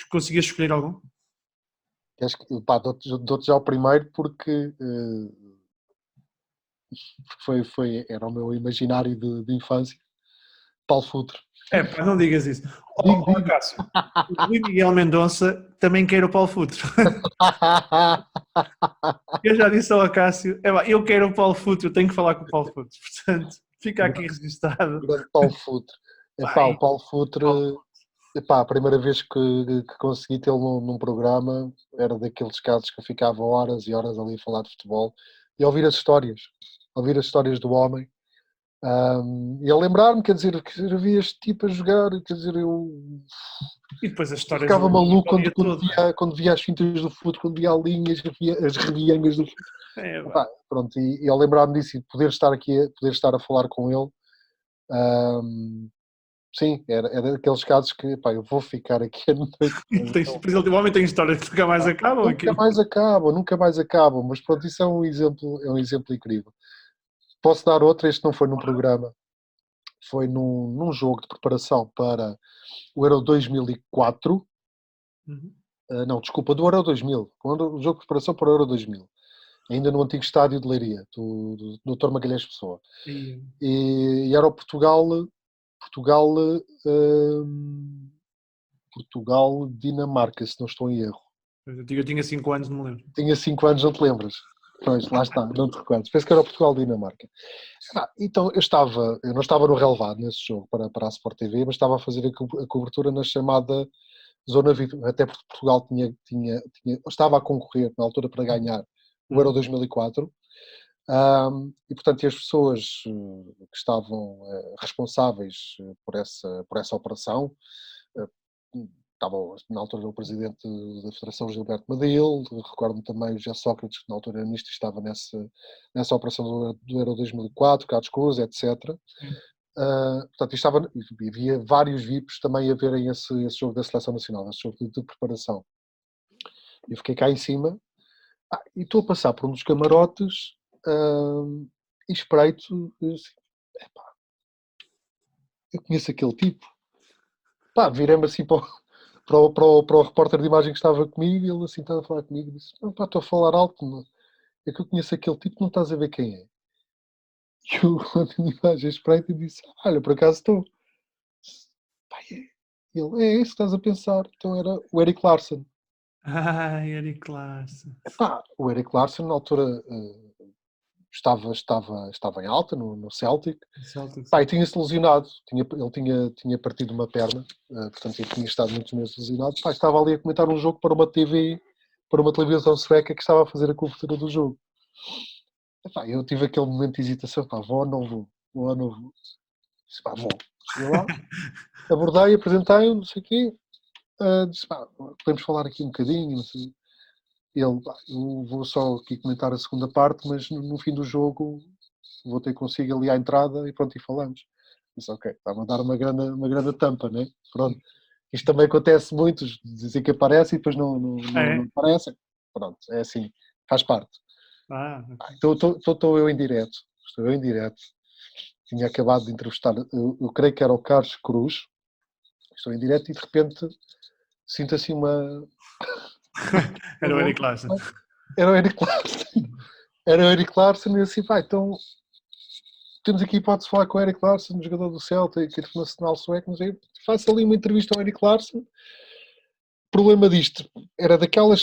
Conseguias escolher algum? Acho que, pá, dou-te já o primeiro porque era o meu imaginário de infância. Paulo Futre. Pá, não digas isso. Digo. Cássio, o Rui Miguel Mendonça também quer o Paulo Futre. Eu já disse ao Cássio, eu quero o Paulo Futre, eu tenho que falar com o Paulo Futre. Portanto, fica aqui registado. Grande Paulo Futre. O Paulo Futre, a primeira vez que consegui tê-lo num programa era daqueles casos que eu ficava horas e horas ali a falar de futebol e a ouvir as histórias do homem. E a lembrar-me, quer dizer, que eu via este tipo a jogar, quer dizer, E depois as histórias ficava maluco quando via as fintas do futebol, quando via as linhas, as reviangas do futebol. Pronto, e ao lembrar-me disso e poder estar a falar com ele, sim, era daqueles casos que, eu vou ficar aqui a noite. O homem tem histórias que nunca mais acabam. Nunca mais acabam, mas pronto, isso é um exemplo incrível. Posso dar outro, este não foi num programa, foi num jogo de preparação para o Euro 2004. Não, desculpa, do Euro 2000. O jogo de preparação para o Euro 2000. Ainda no antigo estádio de Leiria, do Dr. Magalhães Pessoa. E era o Portugal-Dinamarca, se não estou em erro. Eu tinha 5 anos, não me lembro. Tinha 5 anos, não te lembras? Pois, lá está, não te recordo. Penso que era o Portugal-Dinamarca. Então, eu não estava no relevado nesse jogo para a Sport TV, mas estava a fazer a cobertura na chamada Zona VIP, até porque Portugal estava a concorrer na altura para ganhar o Euro 2004. E portanto as pessoas que estavam responsáveis por essa operação, estava na altura o presidente da Federação, Gilberto Madil, recordo-me também o José Sócrates, que na altura era ministro, estava nessa operação do Euro 2004, Carlos Cruz, etc. Portanto, havia vários VIPs também a verem esse jogo da Seleção Nacional, esse jogo de preparação. Eu fiquei cá em cima e estou a passar por um dos camarotes e espreito assim, eu conheço aquele tipo. Virei-me assim para o repórter de imagem que estava comigo e ele assim estava a falar comigo e disse, estou a falar alto, não. É que eu conheço aquele tipo, não estás a ver quem é. E o repórter de imagem espreito e disse, olha, por acaso estou. Ele, é isso que estás a pensar. Então era o Erik Larsson. Erik Larsson. O Erik Larsson na altura estava em alta no Celtic. E tinha-se lesionado. Ele tinha partido uma perna, portanto ele tinha estado muitos meses lesionado. Estava ali a comentar um jogo para uma televisão sueca que estava a fazer a cobertura do jogo. Eu tive aquele momento de hesitação, vou ou não vou? Disse, vou. Cheguei lá, abordei, apresentei-o, não sei o quê. Disse, podemos falar aqui um bocadinho, não sei. Ele, eu vou só aqui comentar a segunda parte, mas no fim do jogo vou ter consigo ali à entrada e pronto, e falamos. Disse, ok, está-me a dar uma grande tampa, né? Pronto. Isto também acontece muito, dizem que aparece e depois não aparecem. Pronto, é assim, faz parte. Então estou eu em direto. tinha acabado de entrevistar, eu creio que era o Carlos Cruz, estou em direto e de repente sinto assim uma... Era o Eric Larson. Era o Eric Larson. Era o Eric Larson e assim, vai, então temos aqui a hipótese de falar com o Eric Larson, jogador do Celtic, internacional sueco, mas eu faço ali uma entrevista ao Eric Larson. O problema disto era daquelas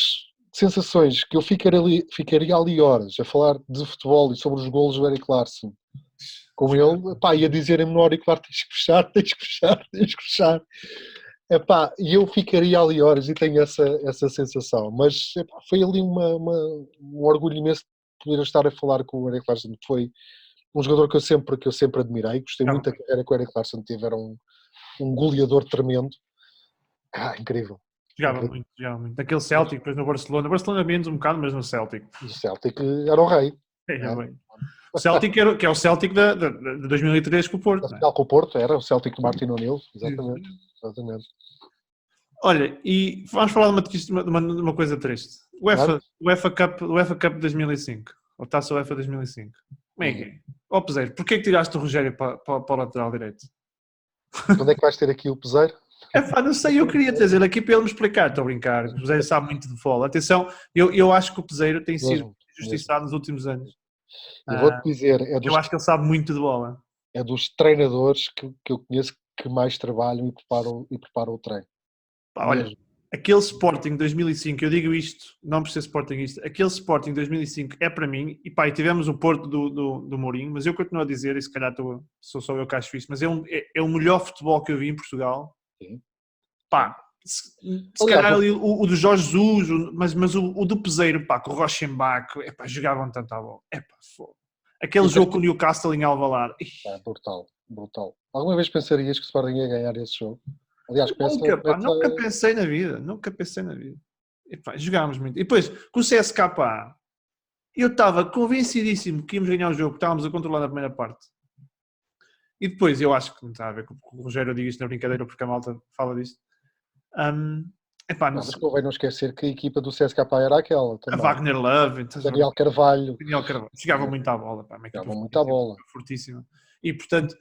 sensações que eu ficaria ali horas a falar de futebol e sobre os golos do Eric Larson com ele, pá, ia dizer-me no auricular, tens que fechar, tens que fechar, tens que fechar. Epá, e eu ficaria ali horas e tenho essa sensação, mas epá, foi ali um orgulho imenso de poder estar a falar com o Eric Larson, que foi um jogador que eu sempre admirei, gostei muito da carreira que o Eric Larson teve, era um goleador tremendo. Incrível. Jogava muito, jogava muito. Daquele Celtic, depois no Barcelona. Barcelona menos um bocado, mas no Celtic. O Celtic era o rei. Bem. O Celtic que é o Celtic de 2003 com o Porto. A final com o Porto, era o Celtic do Martin O'Neill, exatamente. Olha, e vamos falar de uma coisa triste. O UEFA Cup de 2005. Ou Taça UEFA 2005. Como é que é? Ó Peseiro, porquê que tiraste o Rogério para o lateral direito? Quando é que vais ter aqui o Peseiro? Não sei, eu queria trazer aqui para ele me explicar, estou a brincar. O Peseiro sabe muito de futebol. Atenção, eu acho que o Peseiro tem sido injustiçado nos últimos anos. Eu vou-te dizer, eu acho que ele sabe muito de bola. É dos treinadores que eu conheço que mais trabalham e preparam o treino. Olha, aquele Sporting 2005, eu digo isto, não por ser Sportingista, aquele Sporting 2005 é para mim, e pá, e tivemos o Porto do Mourinho, mas eu continuo a dizer, e se calhar sou só eu que acho isso, mas é o melhor futebol que eu vi em Portugal. Sim. Pá, se calhar ali o do Jorge Jesus, mas o do Peseiro, pá, com o Rochenbach, pá, jogavam tanto à bola. Fogo. Aquele jogo com o Newcastle em Alvalade. Brutal. Alguma vez pensarias que o Sporting ia ganhar esse jogo? Aliás, nunca pensei na vida. E, pá, jogámos muito. E depois, com o CSKA, eu estava convencidíssimo que íamos ganhar o jogo, porque estávamos a controlar na primeira parte. E depois, eu acho que não está a ver com o Rogério, digo isto na brincadeira, porque a malta fala disto. Mas convém não esquecer que a equipa do CSKA era aquela também. A Wagner Love, Daniel Carvalho. Jogava muito à bola. Jogava muito à bola. Fortíssima. E, portanto,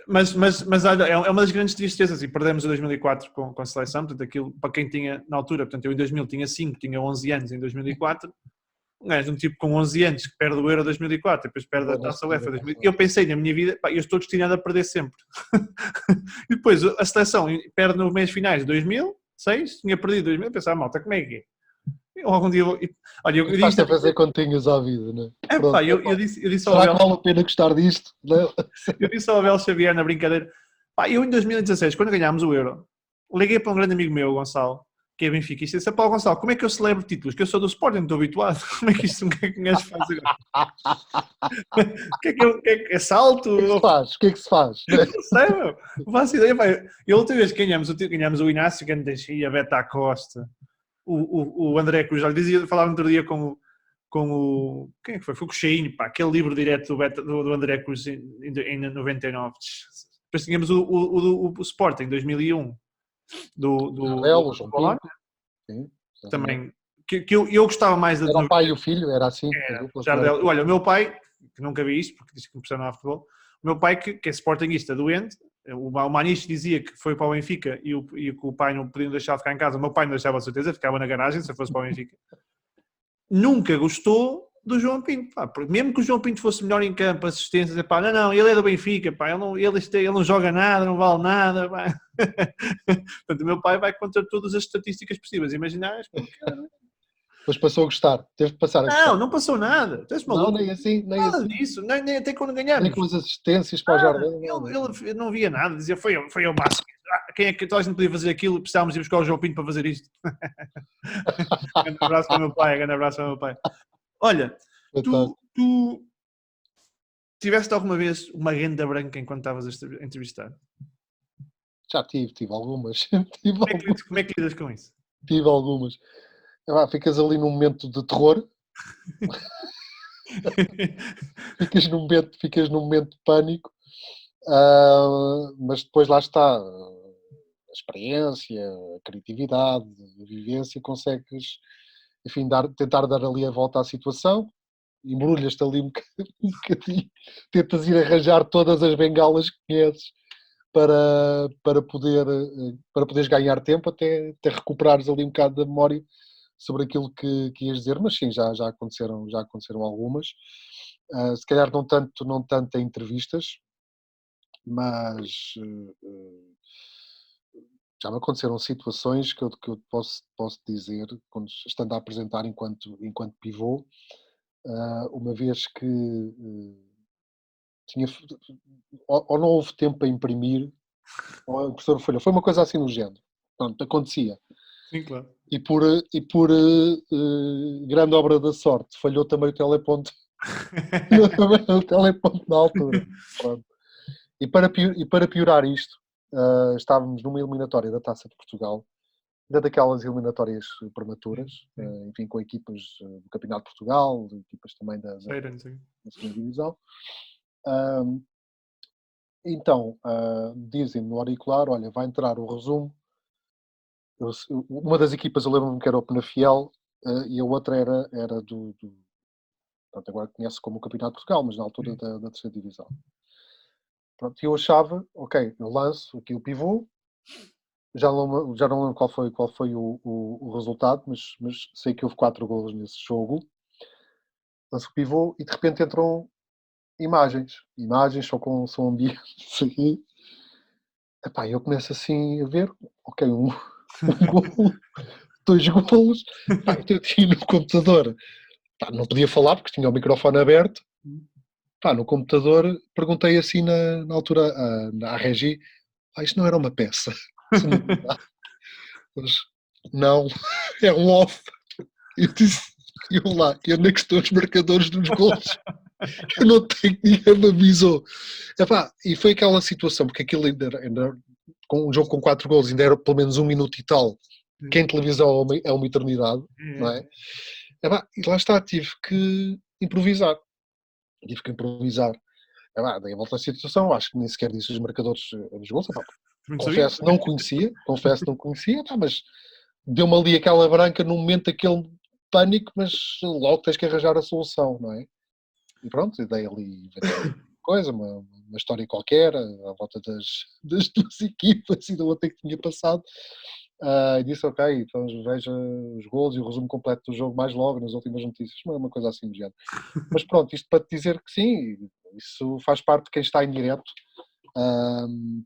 mas olha, é uma das grandes tristezas, e perdemos em 2004 com a seleção, portanto, aquilo, para quem tinha na altura, portanto, eu em 2000 tinha 5, tinha 11 anos em 2004, um tipo com 11 anos que perde o Euro 2004, depois perde a Taça UEFA 2000. Eu pensei na minha vida, pá, eu estou destinado a perder sempre. E depois a seleção perde nos meios finais de 2006, tinha perdido 2000, pensava, malta, como é que é? Algum dia olha, eu disse a fazer quando tinhas à vida, não é? Pá, eu disse ao Será que vale a pena gostar disto? Não? Eu disse ao Abel Xavier na brincadeira, pá, eu em 2016, quando ganhámos o Euro, liguei para um grande amigo meu, o Gonçalo, que é benfiquista, e disse, pá, Gonçalo, como é que eu celebro títulos? Que eu sou do Sporting, não estou habituado. Como é que isto me conhece fazer? O que é salto? O que é que se faz? Não sei, meu. Não faço ideia, pá. E a outra vez que ganhámos o Inácio Gandeixi, a Beta Costa, o André Cruz, já falava no outro dia com o... Quem é que foi? Foi com o Shein, pá, aquele livro direto do André Cruz em 99. Depois tínhamos o Sporting, 2001, do João Polónia. Sim, também, que eu gostava mais da... Era o pai e o filho, era assim? Olha, o meu pai, que nunca vi isto, porque disse que não percebe nada de futebol, o meu pai, que é sportinguista doente, o Maniche dizia que foi para o Benfica e que o pai não podia deixar ficar em casa, o meu pai não deixava, a certeza, ficava na garagem se fosse para o Benfica. Nunca gostou do João Pinto, pá, porque mesmo que o João Pinto fosse melhor em campo, assistências, pá, não, ele é do Benfica, pá, ele não joga nada, não vale nada, pá. Portanto, o meu pai vai contra todas as estatísticas possíveis, imaginárias, porque... Depois passou a gostar, teve que passar a gostar. Não passou nada, estás maluco? Não, nem assim. Nada disso, nem até quando ganhamos. Nem com as assistências para o Jardim. Ele não via nada, dizia, foi o máximo. Quem é que toda a gente podia fazer aquilo? Precisávamos ir buscar o João Pinto para fazer isto. Grande abraço para o meu pai. Olha, tu tiveste alguma vez uma renda branca enquanto estavas a entrevistar? Já tive algumas. Como é que lidas com isso? Tive algumas. Ficas ali num momento de terror. ficas num momento de pânico. Mas depois lá está. A experiência, a criatividade, a vivência, consegues, enfim, tentar dar ali a volta à situação embrulhas-te ali um bocadinho, tentas ir arranjar todas as bengalas que conheces para poderes ganhar tempo até recuperares ali um bocado da memória sobre aquilo que ias dizer, mas sim, já aconteceram algumas. Se calhar não tanto em entrevistas, mas já me aconteceram situações que eu posso dizer, quando estando a apresentar enquanto pivô, uma vez que tinha, ou não houve tempo para imprimir, ou a impressora falhou. Foi uma coisa assim no género. Pronto, acontecia. Sim, claro. E por grande obra da sorte, falhou também o teleponto. Falhou também o teleponto na altura. Pronto. E para piorar isto, estávamos numa eliminatória da Taça de Portugal, ainda daquelas eliminatórias prematuras, enfim, com equipas do Campeonato de Portugal, equipas também da segunda divisão. Então, dizem-me no auricular, olha, vai entrar o resumo. Uma das equipas eu lembro-me que era o Penafiel, e a outra era pronto, agora conhece como o Campeonato de Portugal, mas na altura da terceira divisão. Pronto, e eu achava, ok, eu lanço aqui o pivô, já não lembro qual foi o resultado, mas sei que houve 4 golos nesse jogo. Lanço o pivô e de repente entram imagens só com som ambiente. Epá, eu começo assim a ver, ok, um golo, 2 golos. Pá, eu tinha no computador, pá, não podia falar porque tinha o microfone aberto. Pá, no computador perguntei assim na altura à Regi, isto não era uma peça? Mas, não, é um off. Eu disse, eu lá, e onde é que estão os marcadores dos gols? Eu não tenho, ninguém me avisou. Epá, e foi aquela situação, porque aquilo ainda com um jogo com 4 gols ainda era pelo menos 1 minuto e tal, que em televisão é uma eternidade, não é? Epá, e lá está, tive que improvisar. Dei a volta à situação, acho que nem sequer disse os marcadores dos gols. Confesso, não conhecia, pá, mas deu-me ali aquela branca no momento daquele pânico, mas logo tens que arranjar a solução, não é? E pronto, dei ali coisa, uma história qualquer, à volta das duas equipas e da outra que tinha passado. E disse, ok, então veja os golos e o resumo completo do jogo mais logo nas últimas notícias, uma coisa assim do género. Mas pronto, isto para te dizer que sim, isso faz parte de quem está em direto.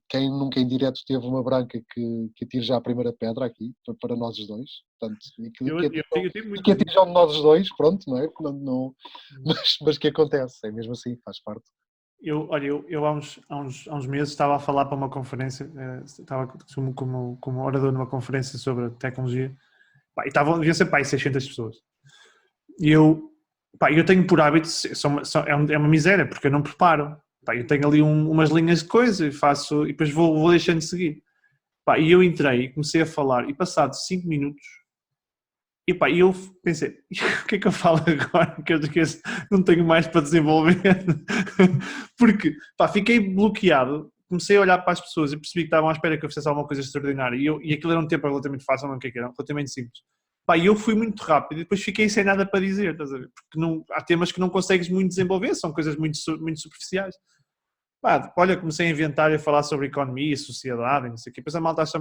Quem nunca em direto teve uma branca que atire já a primeira pedra aqui, para nós os dois. Portanto, que atinjam de nós os dois, pronto, não é? Não, mas que acontece, é mesmo assim, faz parte. Eu há uns meses estava a falar para uma conferência, estava como orador numa conferência sobre tecnologia, e deviam ser 600 pessoas. E eu tenho por hábito, é uma miséria, porque eu não preparo. Eu tenho ali umas linhas de coisa e faço, e depois vou deixando de seguir. E eu entrei e comecei a falar, e passado 5 minutos, e eu pensei, o que é que eu falo agora? Que eu não tenho mais para desenvolver. Porque fiquei bloqueado, comecei a olhar para as pessoas e percebi que estavam à espera que eu fizesse alguma coisa extraordinária. E aquilo era um tempo relativamente fácil, não o que era, relativamente simples. E eu fui muito rápido e depois fiquei sem nada para dizer, estás a ver? Porque há temas que não consegues muito desenvolver, são coisas muito, muito superficiais. Olha, comecei a inventar e a falar sobre economia e sociedade e não sei o quê. Depois a malta acha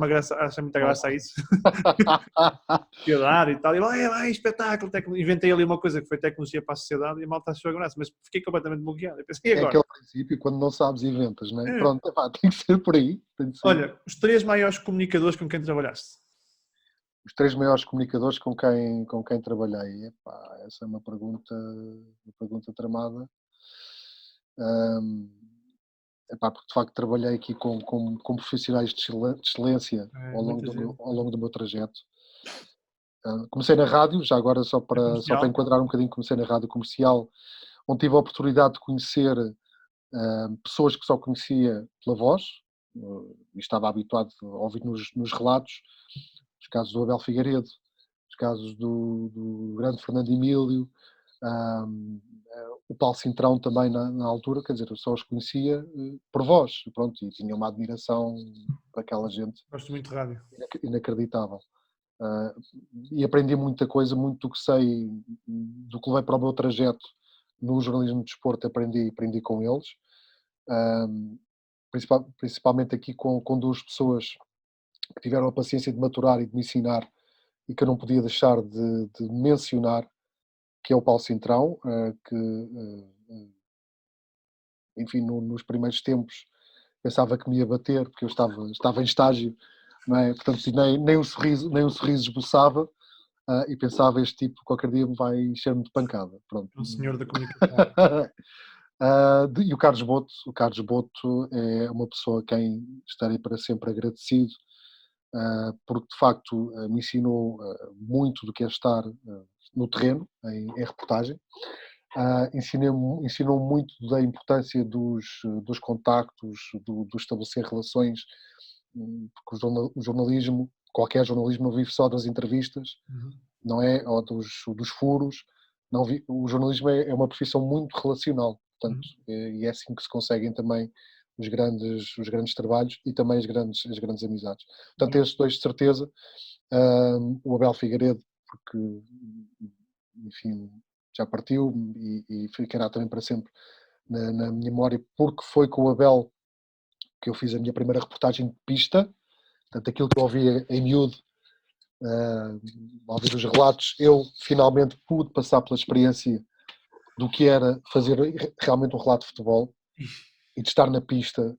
muita graça a isso. Sociedade e tal. E espetáculo. Inventei ali uma coisa que foi tecnologia para a sociedade e a malta achou graça, mas fiquei completamente bloqueado. Pensei, é aquele princípio, quando não sabes, inventas, não é? Pronto, tem que ser por aí. Olha, os 3 maiores comunicadores com quem trabalhaste? Os 3 maiores comunicadores com quem trabalhei. Essa é uma pergunta tramada. Porque de facto trabalhei aqui com profissionais de excelência ao longo do meu trajeto. Comecei na rádio, já agora só para enquadrar um bocadinho, comecei na rádio comercial, onde tive a oportunidade de conhecer pessoas que só conhecia pela voz, e estava habituado a ouvir nos relatos, os casos do Abel Figueiredo, os casos do grande Fernando Emílio, o Paulo Cintrão também na altura, quer dizer, eu só os conhecia por voz, pronto, e tinha uma admiração para aquela gente. Gosto muito de rádio. Inacreditável. E aprendi muita coisa, muito do que sei, do que levei para o meu trajeto no jornalismo de desporto aprendi com eles, principalmente aqui com duas pessoas que tiveram a paciência de maturar e de me ensinar e que eu não podia deixar de mencionar, que é o Paulo Cintrão, que, enfim, nos primeiros tempos pensava que me ia bater, porque eu estava em estágio, não é? Portanto, nem um sorriso esboçava, e pensava, este tipo qualquer dia vai encher-me de pancada. Pronto. O senhor da comunicação. E o Carlos Boto é uma pessoa a quem estarei para sempre agradecido, porque de facto me ensinou muito do que é estar no terreno, em reportagem. Ensinou muito da importância dos contactos, do estabelecer relações, porque o jornalismo, qualquer jornalismo, não vive só das entrevistas, não é? Ou dos furos. Não o jornalismo é uma profissão muito relacional, portanto, e é assim que se conseguem também os grandes trabalhos e também as grandes amizades. Portanto, estes dois de certeza. O Abel Figueiredo, porque, enfim, já partiu e ficará também para sempre na minha memória, porque foi com o Abel que eu fiz a minha primeira reportagem de pista. Portanto, aquilo que eu ouvia em miúdo, ao ouvir os relatos, eu finalmente pude passar pela experiência do que era fazer realmente um relato de futebol e de estar na pista.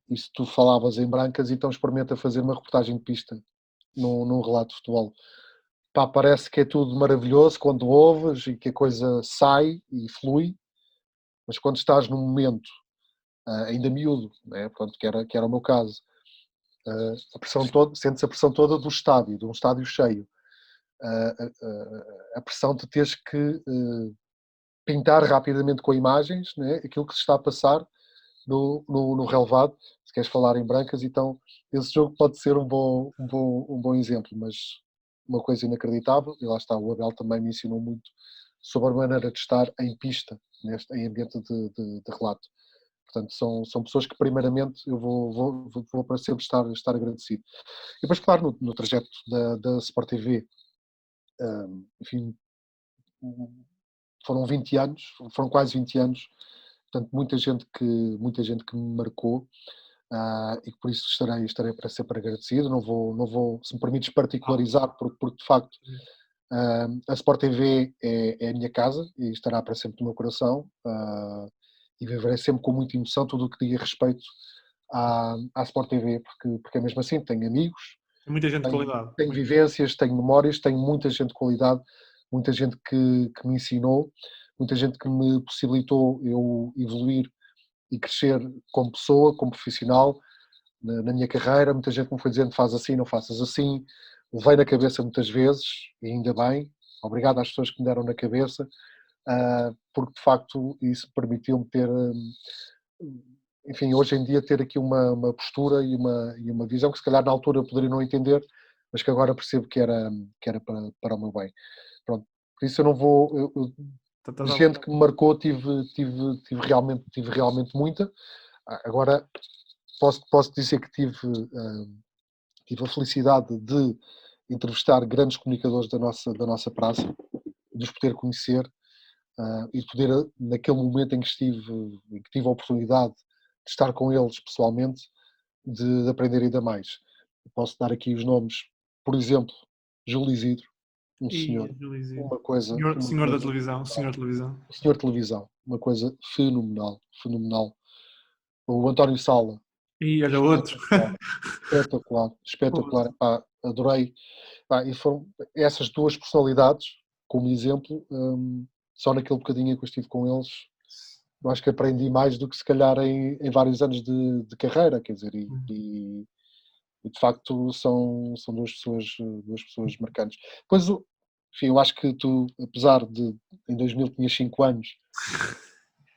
E se tu falavas em brancas, então experimenta fazer uma reportagem de pista num relato de futebol. Pá, parece que é tudo maravilhoso quando ouves e que a coisa sai e flui, mas quando estás num momento ainda miúdo, né? Pronto, que era o meu caso, a pressão toda, sentes a pressão toda do estádio, de um estádio cheio, a pressão de teres que pintar rapidamente com imagens, né? Aquilo que se está a passar no relevado. Se queres falar em brancas, então esse jogo pode ser um bom exemplo, mas uma coisa inacreditável, e lá está, o Abel também me ensinou muito sobre a maneira de estar em pista, em ambiente de relato. Portanto, são pessoas que primeiramente eu vou para sempre estar agradecido. E depois, claro, no trajeto da Sport TV, enfim, foram 20 anos, foram quase 20 anos, portanto, muita gente que me marcou, e por isso estarei para sempre agradecido. Não vou, se me permites, particularizar, porque de facto a Sport TV é a minha casa e estará para sempre no meu coração, e viverei sempre com muita emoção tudo o que diga respeito à Sport TV, porque é mesmo assim, tenho amigos, Tem muita gente de qualidade. tenho vivências, tenho memórias, tenho muita gente de qualidade, muita gente que me ensinou, muita gente que me possibilitou eu evoluir e crescer como pessoa, como profissional, na minha carreira. Muita gente me foi dizendo: faz assim, não faças assim. Levei na cabeça muitas vezes, e ainda bem. Obrigado às pessoas que me deram na cabeça, porque de facto isso permitiu-me ter, enfim, hoje em dia ter aqui uma postura e uma visão que se calhar na altura eu poderia não entender, mas que agora percebo que era para o meu bem. Pronto, por isso eu não vou... gente que me marcou tive realmente muita. Agora posso dizer que tive a felicidade de entrevistar grandes comunicadores da nossa praça, de os poder conhecer, e de poder, naquele momento em que tive a oportunidade de estar com eles pessoalmente, de aprender ainda mais. Posso dar aqui os nomes, por exemplo, Júlio Isidro, um senhor, uma coisa... Senhor da televisão, senhor televisão. Senhor televisão, uma coisa fenomenal. O António Sala. E olha outro. Espetacular. Adorei. E foram essas duas personalidades, como exemplo, só naquele bocadinho que eu estive com eles, eu acho que aprendi mais do que se calhar em vários anos de carreira, quer dizer, e de facto são duas pessoas marcantes. Depois, enfim, eu acho que tu, apesar de em 2000 tinhas 5 anos,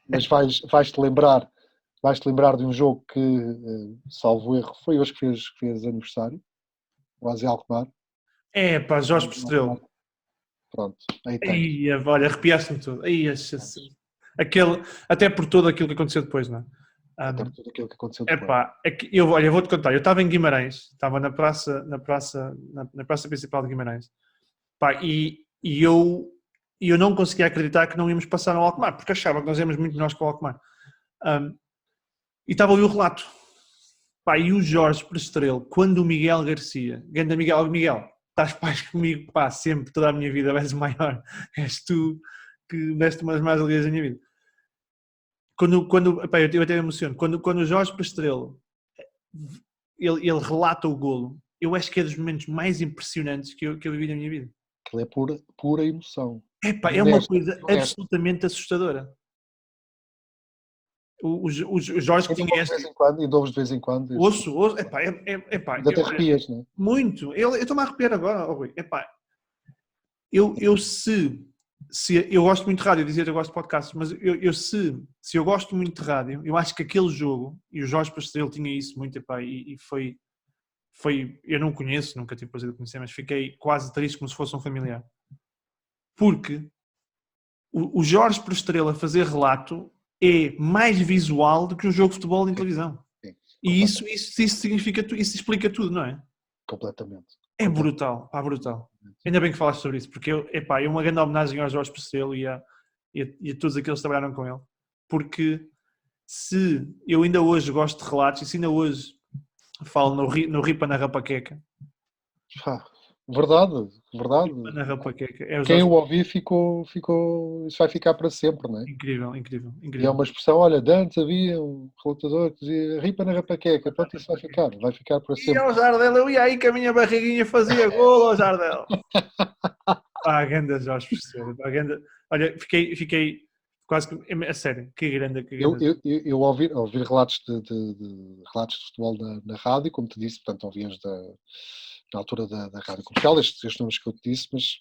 mas vais-te lembrar de um jogo que, salvo erro, foi hoje que fez aniversário, o Aze Alkmaar. É pá, Jorge Pestrelo. Pronto, aí tem. Olha, arrepiaste-me tudo. Até por tudo aquilo que aconteceu depois, não é? Até por tudo aquilo que aconteceu depois. É que eu vou-te contar, eu estava em Guimarães, estava na praça principal de Guimarães, pá, e E eu não conseguia acreditar que não íamos passar ao Alkmaar, porque achava que nós éramos muito melhores que o Alkmaar. E estava a ouvir o relato. Pá, e o Jorge Prestrelo, quando o Miguel Garcia, grande Miguel, estás paz comigo, pá, sempre, toda a minha vida, és o maior, és tu que deste uma das mais alegrias da minha vida. Pá, eu até me emociono, quando o Jorge Prestrelo, ele relata o golo, eu acho que é dos momentos mais impressionantes que eu vivi na minha vida. Aquilo é pura emoção. Epá, é uma coisa absolutamente assustadora. O Jorge que tinha este... Ainda ouves de vez em quando. Ouço, epá, ainda te arrepias, não é? Muito. Eu estou-me a arrepiar agora, Rui. Epá, eu gosto muito de rádio, dizer que eu gosto de podcasts, mas se eu gosto muito de rádio, eu acho que aquele jogo, e o Jorge Pastrello tinha isso muito, epá, e foi, eu não o conheço, nunca tive o prazer de conhecer, mas fiquei quase triste como se fosse um familiar. Porque o Jorge Pastrello a fazer relato é mais visual do que um jogo de futebol em televisão. Sim, e isso significa, isso explica tudo, não é? Completamente. É brutal, pá, brutal. Ainda bem que falaste sobre isso, porque é uma grande homenagem ao Jorge Pastrello e a todos aqueles que trabalharam com ele. Porque se eu ainda hoje gosto de relatos, e se ainda hoje falo no Ripa na Rapaqueca. Verdade. Ripa na Rapaqueca. Quem o ouvir ficou, isso vai ficar para sempre, não é? Incrível. E é uma expressão, olha, antes havia um relatador que dizia Ripa na Rapaqueca, pronto, isso vai ficar para sempre. E ao Jardel, eu ia aí que a minha barriguinha fazia golo ao Jardel. Ganda Jorge Pastrello. Olha, fiquei quase que, a sério, que grande. Eu ouvi relatos de futebol na rádio, como te disse, portanto ouvias na altura da rádio comercial, estes nomes que eu te disse, mas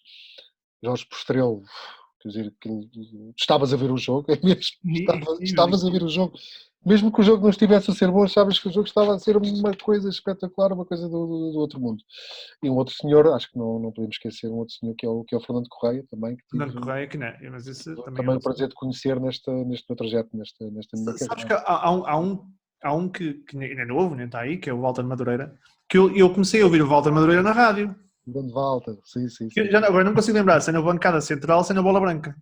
Jorge Pastrello, quer dizer, estavas a ver o jogo, é mesmo, estavas a ver o jogo, mesmo que o jogo não estivesse a ser bom, sabes que o jogo estava a ser uma coisa espetacular, uma coisa do outro mundo. E um outro senhor, acho que não podemos esquecer, um outro senhor que é o Fernando Correia também. Fernando Correia, que não é, mas isso também o prazer de conhecer neste meu trajeto, nesta minha carreira. Sabes que há um que ainda é novo, nem está aí, que é o Walter Madureira, que eu comecei a ouvir o Walter Madureira na rádio. Grande Walter, sim. Agora não consigo lembrar se é na bancada central, se é na bola branca.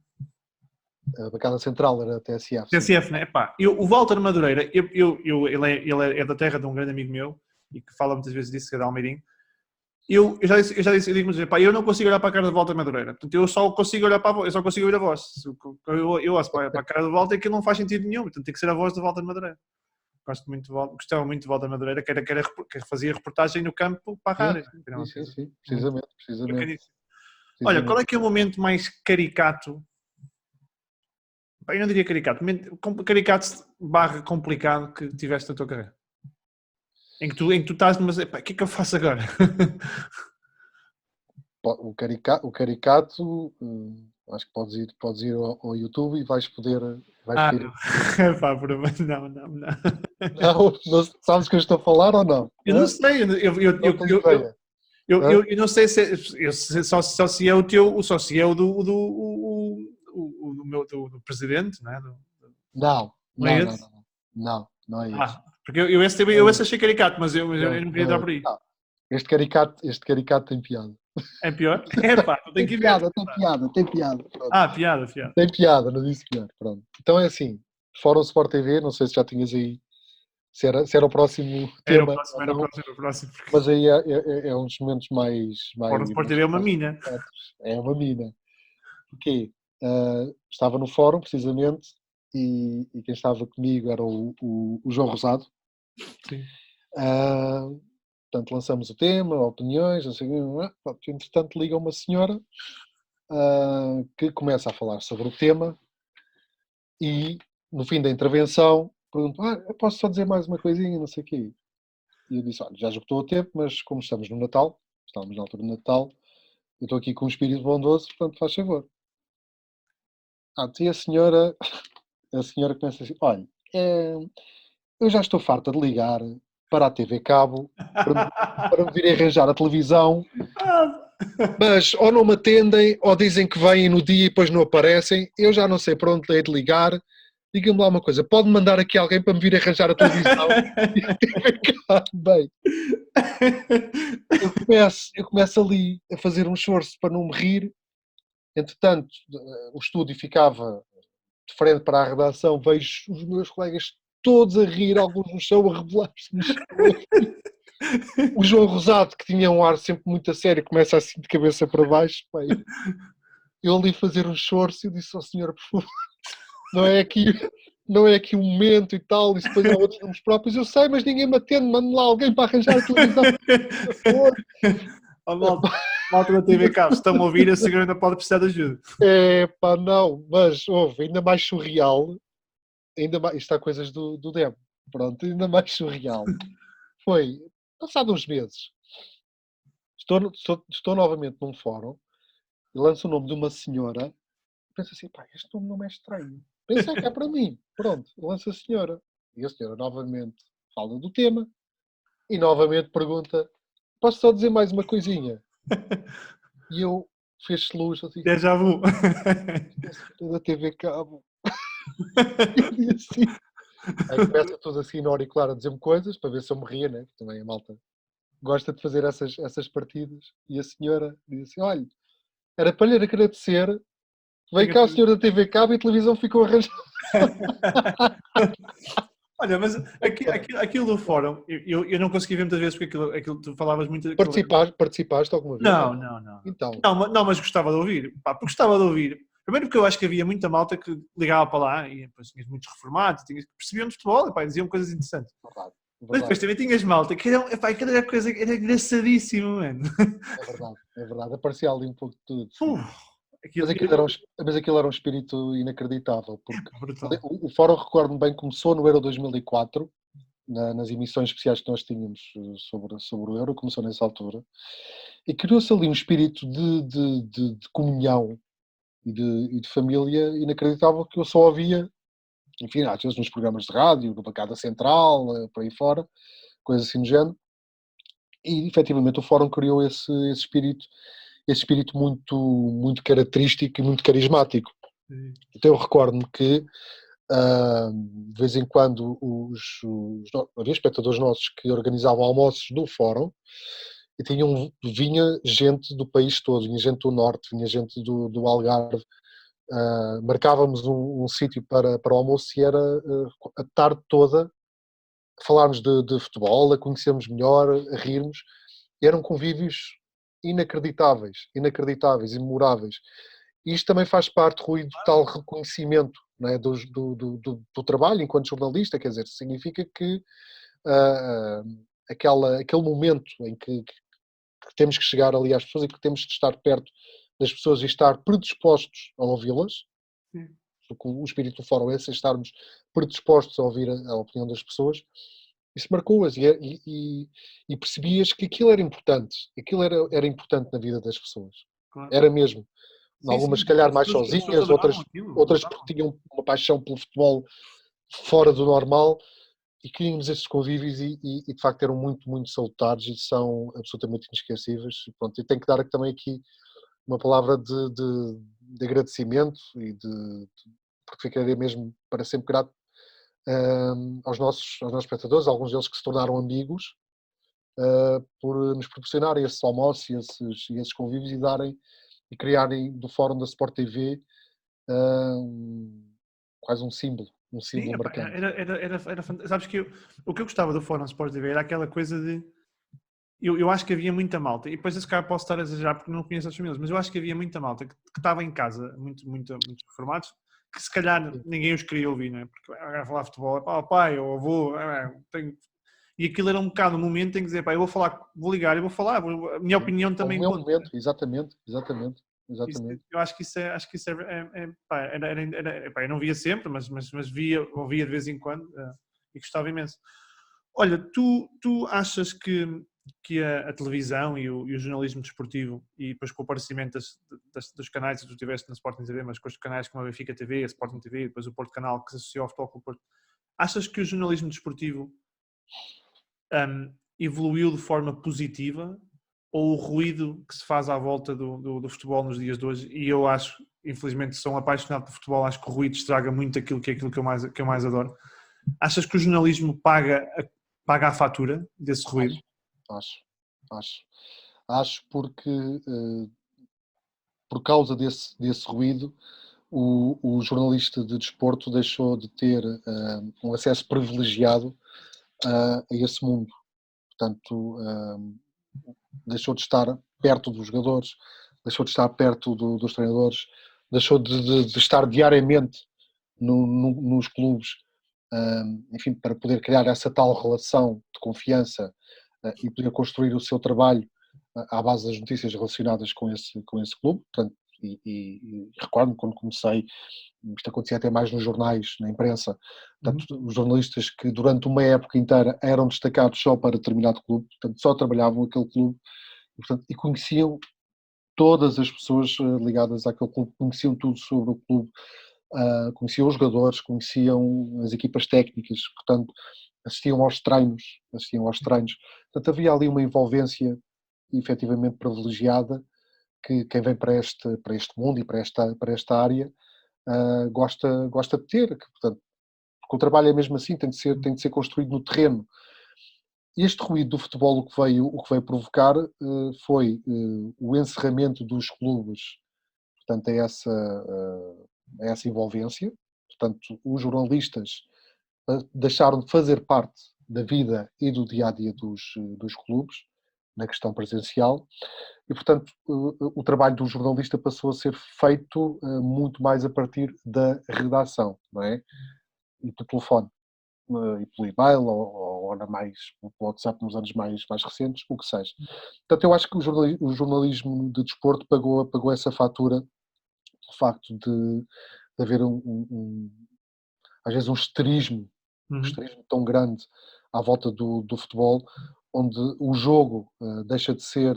A bancada central era a TSF. TSF, né? Epá, o Walter Madureira, ele é da terra de um grande amigo meu, e que fala muitas vezes disso, que é de Almeirim. Eu digo-me, eu não consigo olhar para a cara do Walter Madureira. Portanto, eu só consigo olhar para a voz, eu só consigo ouvir a voz. Eu olho para a cara do Walter, aquilo não faz sentido nenhum. Portanto, tem que ser a voz do Walter Madureira. Gostava muito de Walter Madureira, que fazia reportagem no campo para a rádio. Sim, precisamente. Olha, qual é que é o momento mais caricato? Eu não diria caricato, caricato / complicado que tiveste na tua carreira? Em que tu estás, mas o que é que eu faço agora? O caricato, acho que podes ir ao YouTube e vais poder. Não sabes o que eu estou a falar ou não? Eu não sei, eu não sei só se é o teu, só se é o do presidente, não é? Não é isso. Porque eu esse achei caricato, mas eu não queria dar por aí. Este caricato tem piada. É pior? Tem que ver. Tem piada. Piada. Tem piada, não disse pior. Pronto. Então é assim, Fórum Sport TV, não sei se já tinhas aí, se era o próximo tema. Era o próximo. Mas aí é um dos momentos mais Fórum Sport TV é uma mina. É uma mina. Porquê? Estava no fórum, precisamente, e quem estava comigo era o João Rosado. Sim. Portanto, lançamos o tema, opiniões, não sei o que. Entretanto, liga uma senhora que começa a falar sobre o tema e, no fim da intervenção, pergunta: eu posso só dizer mais uma coisinha, não sei o quê. E eu disse: olha, já esgotou o tempo, mas como estamos no Natal, estamos na altura do Natal, eu estou aqui com um espírito bondoso, portanto, faz favor. E a senhora começa assim: olha, eu já estou farta de ligar para a TV Cabo para me virem arranjar a televisão, mas ou não me atendem ou dizem que vêm no dia e depois não aparecem. Eu já não sei para onde hei de ligar. Diga-me lá uma coisa, pode mandar aqui alguém para me vir arranjar a televisão? Bem, eu começo ali a fazer um esforço para não me rir Entretanto, o estúdio ficava de frente para a redação, vejo os meus colegas todos a rir, alguns no chão, a revelar-se no chão. O João Rosado, que tinha um ar sempre muito a sério, começa assim de cabeça para baixo. Pai, eu ali fazer um esforço e disse ao senhor, por favor, não é aqui o momento e tal, e depois há outros nomes próprios, eu sei, mas ninguém me atende, mande lá alguém para arranjar a televisão, por favor. Oh, malta da TV Cabo, se estão a ouvir, a senhora ainda pode precisar de ajuda. Pá, não, mas houve, ainda mais surreal, isto há coisas do Demo, pronto, ainda mais surreal. Foi, passado uns meses, estou novamente num fórum, e lanço o nome de uma senhora, penso assim, pá, este nome não é estranho. Pensei que é para mim. Pronto, lança a senhora. E a senhora novamente fala do tema e novamente pergunta, posso só dizer mais uma coisinha? E eu fez-se luz, assim, Déjà vu. da TV Cabo. E assim, aí começa tudo assim na auricular a dizer-me coisas, para ver se eu me ria, né? Também a malta gosta de fazer essas partidas. E a senhora diz assim, olha, era para lhe agradecer, veio cá o senhor da TV Cabo e a televisão ficou arranjada. Olha, mas aquilo do fórum, eu não consegui ver muitas vezes porque aquilo tu falavas muito. Participaste alguma vez? Não. Então. Não, mas gostava de ouvir. Pá, porque gostava de ouvir. Primeiro porque eu acho que havia muita malta que ligava para lá e depois tinhas muitos reformados, percebiam de futebol e pá, diziam coisas interessantes. Verdade. Mas depois também tinhas malta que cada coisa era engraçadíssimo, mano. É verdade. Aparecia ali um pouco de tudo. Aquilo, Mas aquilo era um espírito inacreditável, porque brutal. o fórum, recordo-me bem, começou no Euro 2004, nas emissões especiais que nós tínhamos sobre o Euro, começou nessa altura, e criou-se ali um espírito de comunhão e de família inacreditável que eu só ouvia, enfim, às vezes nos programas de rádio, no Bancada Central, por aí fora, coisas assim do género, e efetivamente o fórum criou esse espírito muito, muito característico e muito carismático. Então eu recordo-me que de vez em quando havia espectadores nossos que organizavam almoços no fórum e vinha gente do país todo, vinha gente do norte, vinha gente do Algarve. Marcávamos um sítio para o almoço e era a tarde toda a falarmos de futebol, a conhecermos melhor, a rirmos. E eram convívios inacreditáveis, imemoráveis. E isto também faz parte, Rui, do tal reconhecimento, não é, do trabalho enquanto jornalista, quer dizer, significa que aquele momento em que temos que chegar ali às pessoas e que temos de estar perto das pessoas e estar predispostos a ouvi-las, porque o espírito do fórum é esse, estarmos predispostos a ouvir a opinião das pessoas. Isso marcou-as e percebias que aquilo era importante. Aquilo era importante na vida das pessoas. Claro. Era mesmo. Algumas, se calhar, mais sozinhas, outras adoravam. porque tinham uma paixão pelo futebol fora do normal e queríamos esses convívios e de facto eram muito, muito salutares e são absolutamente inesquecíveis. Pronto, e tenho que dar também aqui uma palavra de agradecimento porque ficaria mesmo para sempre grato aos nossos espectadores, alguns deles que se tornaram amigos, por nos proporcionarem esses almoços e esses convívios e criarem do fórum da Sport TV quase um símbolo Sim, marcante. era fantástico. Sabes que o que eu gostava do Fórum Sport TV era aquela coisa de. Eu acho que havia muita malta, e depois esse cara posso estar a exagerar porque não conheço as famílias, mas eu acho que havia muita malta que estava em casa, muitos reformados, que se calhar ninguém os queria ouvir, não é? Porque vai falar futebol, pá, pai ou avô, tenho. E aquilo era um bocado um momento em que dizer, pá, eu vou ligar, eu vou falar, a minha opinião também conta. É um momento, exatamente. Eu acho que isso pá, pá, eu não via sempre, mas ouvia de vez em quando e gostava imenso. Olha, tu achas que a televisão e o jornalismo desportivo, e depois com o aparecimento dos canais que tu tiveste na Sporting TV, mas com os canais como a Benfica TV, a Sporting TV, depois o Porto Canal, que se associou ao Futebol Clube Porto, achas que o jornalismo desportivo evoluiu de forma positiva, ou o ruído que se faz à volta do futebol nos dias de hoje? E eu acho, infelizmente, sou um apaixonado por futebol, acho que o ruído estraga muito aquilo que eu mais adoro. Achas que o jornalismo paga a fatura desse ruído? Acho porque por causa desse ruído, o jornalista de desporto deixou de ter um acesso privilegiado a esse mundo. Portanto, deixou de estar perto dos jogadores, deixou de estar perto dos treinadores, deixou de estar diariamente nos clubes, enfim, para poder criar essa tal relação de confiança e poder construir o seu trabalho à base das notícias relacionadas com esse clube. Portanto, e recordo-me quando comecei, isto acontecia até mais nos jornais, na imprensa, portanto, os jornalistas que durante uma época inteira eram destacados só para determinado clube, portanto, só trabalhavam naquele clube e conheciam todas as pessoas ligadas àquele clube, conheciam tudo sobre o clube, conheciam os jogadores, conheciam as equipas técnicas, portanto, assistiam aos treinos, portanto, havia ali uma envolvência efetivamente privilegiada que quem vem para este mundo e para esta área gosta de ter, portanto, porque o trabalho é mesmo assim, tem de ser construído no terreno. Este ruído do futebol o que veio provocar foi o encerramento dos clubes, portanto, a essa envolvência, portanto, os jornalistas deixaram de fazer parte da vida e do dia-a-dia dos clubes, na questão presencial, e, portanto, o trabalho do jornalista passou a ser feito muito mais a partir da redação, não é? E do telefone, e pelo e-mail, ou pelo WhatsApp nos anos mais recentes, o que seja. Portanto, eu acho que o jornalismo de desporto pagou essa fatura, o facto de haver às vezes um esterismo tão grande à volta do futebol, onde o jogo deixa de ser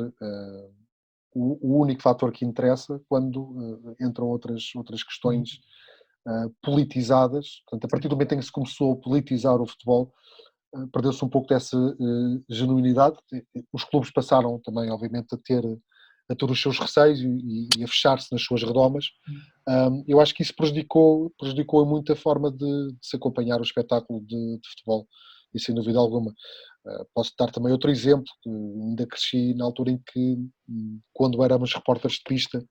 o único fator que interessa quando entram outras questões politizadas. Portanto, a partir do momento em que se começou a politizar o futebol, perdeu-se um pouco dessa genuinidade. Os clubes passaram também, obviamente, a ter os seus receios e a fechar-se nas suas redomas. Eu acho que isso prejudicou muito a forma de se acompanhar o espetáculo de futebol, e sem dúvida alguma. Posso dar também outro exemplo, que ainda cresci na altura em que, quando éramos repórteres de pista,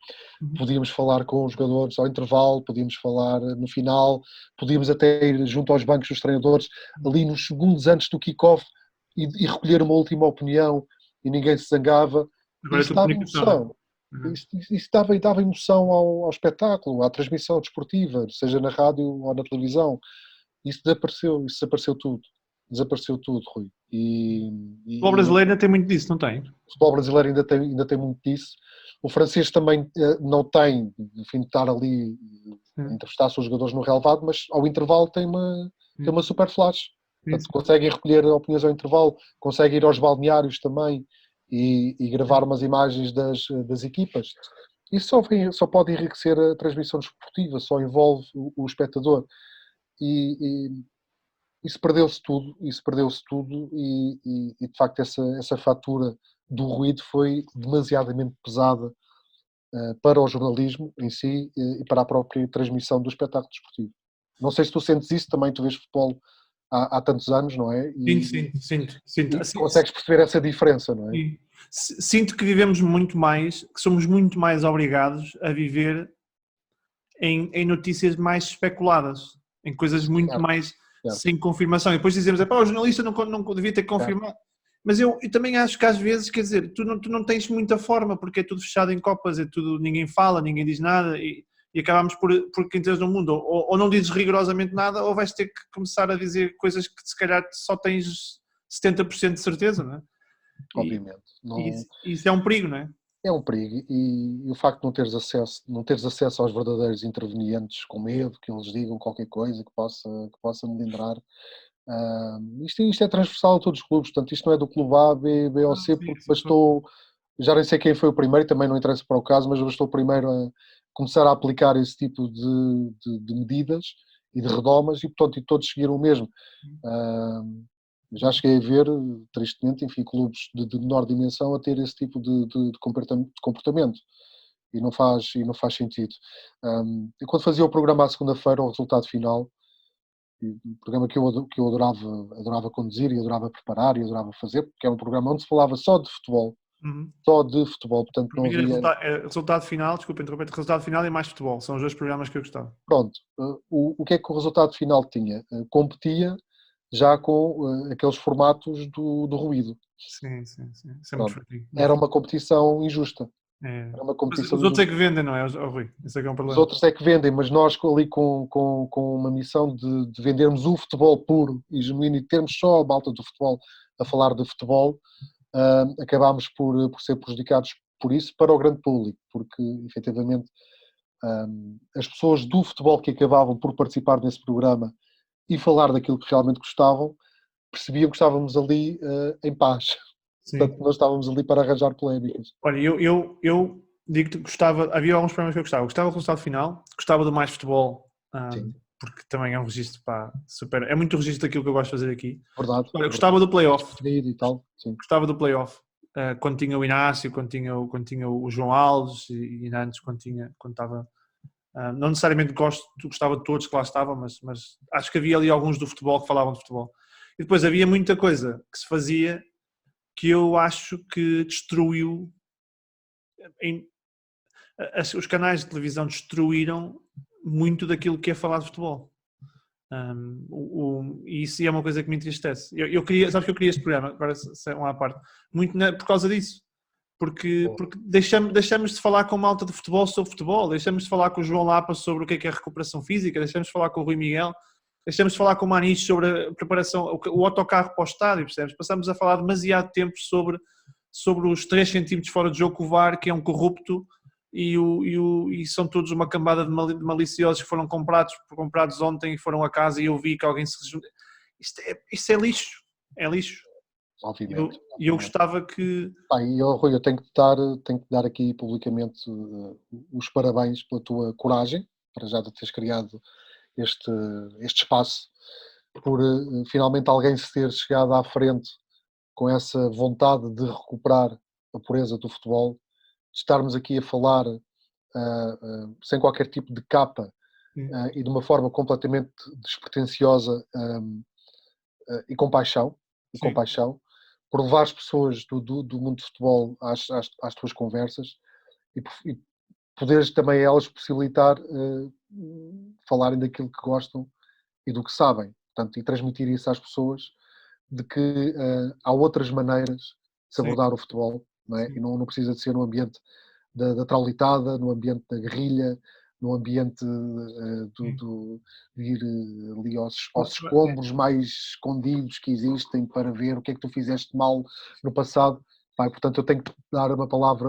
podíamos falar com os jogadores ao intervalo, podíamos falar no final, podíamos até ir junto aos bancos dos treinadores, ali nos segundos antes do kick-off, e recolher uma última opinião, e ninguém se zangava. Agora Isso dava emoção. Isso dava emoção ao espetáculo, à transmissão desportiva, seja na rádio ou na televisão. Isso desapareceu tudo. Desapareceu tudo, Rui. O futebol brasileiro ainda tem muito disso, não tem? O futebol brasileiro ainda tem muito disso. O francês também não tem, enfim, de estar ali a entrevistar os jogadores no relevado, mas ao intervalo tem uma super flash. Portanto, conseguem recolher opiniões ao intervalo, conseguem ir aos balneários também e gravar umas imagens das equipas. Isso só pode enriquecer a transmissão desportiva, só envolve o espectador. E isso perdeu-se tudo, e de facto essa fatura do ruído foi demasiadamente pesada para o jornalismo em si e para a própria transmissão do espetáculo desportivo. Não sei se tu sentes isso, também tu vês futebol há tantos anos, não é? Sinto. E consegues perceber essa diferença, não é? Sinto que vivemos muito mais, que somos muito mais obrigados a viver em notícias mais especuladas, em coisas muito mais sem confirmação. E depois dizemos, o jornalista não devia ter que confirmar. Mas eu também acho que às vezes, quer dizer, tu não tens muita forma, porque é tudo fechado em copas, ninguém fala, ninguém diz nada, e acabamos por que entras no mundo, ou não dizes rigorosamente nada, ou vais ter que começar a dizer coisas que se calhar só tens 70% de certeza, não é? Obviamente. Isso é um perigo, não é? É um perigo, e o facto de não teres acesso aos verdadeiros intervenientes, com medo que eles digam qualquer coisa que possa melindrar. Isto é transversal a todos os clubes, portanto, isto não é do clube A, B ou C, porque bastou, já nem sei quem foi o primeiro, também não interessa para o caso, mas bastou o primeiro a começar a aplicar esse tipo de medidas e de redomas, e portanto, e todos seguiram o mesmo. Já cheguei a ver, tristemente, enfim, clubes de menor dimensão a ter esse tipo de comportamento, e não faz sentido. E quando fazia o programa à segunda-feira, o resultado final, um programa que eu adorava conduzir e adorava preparar e adorava fazer, porque é um programa onde se falava só de futebol, só de futebol, portanto não havia... Resultado final, desculpa interromper, resultado final e mais futebol, são os dois programas que eu gostava. Pronto, o que é que o resultado final tinha? Competia já com aqueles formatos do ruído. Sim. Isso é muito fraquinho. Era uma competição injusta. Era uma competição Mas os outros é que vendem, não é, Rui? Isso é que é um problema. Os outros é que vendem, mas nós ali com uma missão de vendermos o futebol puro e genuíno e termos só a malta do futebol a falar de futebol, acabámos por ser prejudicados por isso para o grande público, porque efetivamente as pessoas do futebol que acabavam por participar nesse programa e falar daquilo que realmente gostavam, percebiam que estávamos ali em paz. Sim. Portanto, nós estávamos ali para arranjar polémicas. Olha, eu digo-te que gostava, havia alguns programas que eu gostava. Gostava do resultado final, gostava do mais futebol, porque também é um registro, super. É muito registro daquilo que eu gosto de fazer aqui. Verdade. Olha, gostava do playoff. E tal, sim. Gostava do playoff. Quando tinha o Inácio, quando tinha o João Alves e antes, quando estava. Não necessariamente gostava de todos que lá estavam, mas acho que havia ali alguns do futebol que falavam de futebol. E depois havia muita coisa que se fazia que eu acho que destruiu. Os canais de televisão destruíram muito daquilo que é falar de futebol. E isso é uma coisa que me entristece. Sabes que eu queria este programa, agora uma parte, muito por causa disso. Porque deixamos de falar com malta de futebol sobre futebol, deixamos de falar com o João Lapa sobre o que é recuperação física, deixamos de falar com o Rui Miguel, deixamos de falar com o Maniche sobre a preparação, o autocarro para o estádio, percebes? Passamos a falar demasiado tempo sobre os 3 centímetros fora de jogo com o VAR, que é um corrupto, e são todos uma cambada de maliciosos que foram comprados ontem e foram a casa e eu vi que alguém se... Isto é lixo, é lixo. Obviamente. E eu gostava que... Rui, eu tenho que dar aqui publicamente os parabéns pela tua coragem, para já de teres criado este espaço, por finalmente alguém se ter chegado à frente com essa vontade de recuperar a pureza do futebol, de estarmos aqui a falar sem qualquer tipo de capa e de uma forma completamente despretensiosa e com paixão, por levar as pessoas do mundo do futebol às tuas conversas e poderes também elas possibilitar falarem daquilo que gostam e do que sabem, portanto, e transmitir isso às pessoas de que há outras maneiras de se abordar o futebol, não é? E não precisa de ser no ambiente da traulitada, no ambiente da guerrilha, no ambiente de ir ali aos escombros mais escondidos que existem para ver o que é que tu fizeste mal no passado. Portanto, eu tenho que dar uma palavra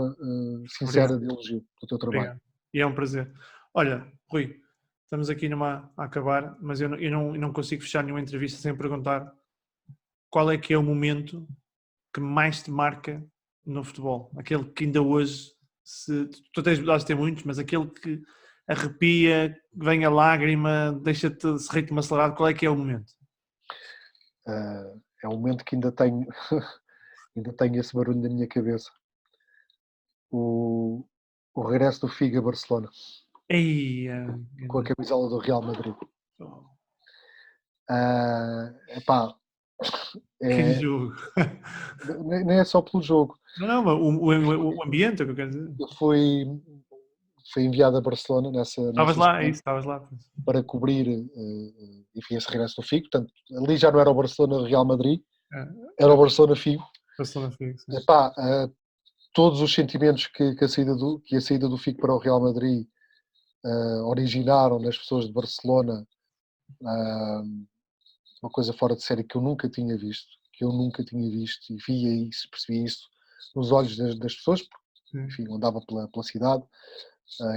sincera de elogio do teu trabalho. Obrigado. E é um prazer. Olha, Rui, estamos aqui a acabar, mas eu não consigo fechar nenhuma entrevista sem perguntar qual é que é o momento que mais te marca no futebol. Aquele que ainda hoje, tu podes ter muitos, mas aquele que arrepia, vem a lágrima, deixa-te se ritmo acelerado, qual é que é o momento? É um momento que ainda tenho esse barulho na minha cabeça. O regresso do Figo a Barcelona. Com a camisola do Real Madrid. Que jogo! Nem é só pelo jogo. Não, o ambiente, é o que eu quero dizer. Eu fui enviado a Barcelona Estavas lá. Para cobrir, enfim, esse regresso do Figo. Portanto, ali já não era o Barcelona do Real Madrid, era o Barcelona Figo. Todos os sentimentos que a saída do Figo para o Real Madrid originaram nas pessoas de Barcelona, uma coisa fora de série que eu nunca tinha visto, e via isso, percebia isso nos olhos das pessoas, porque, enfim, andava pela cidade,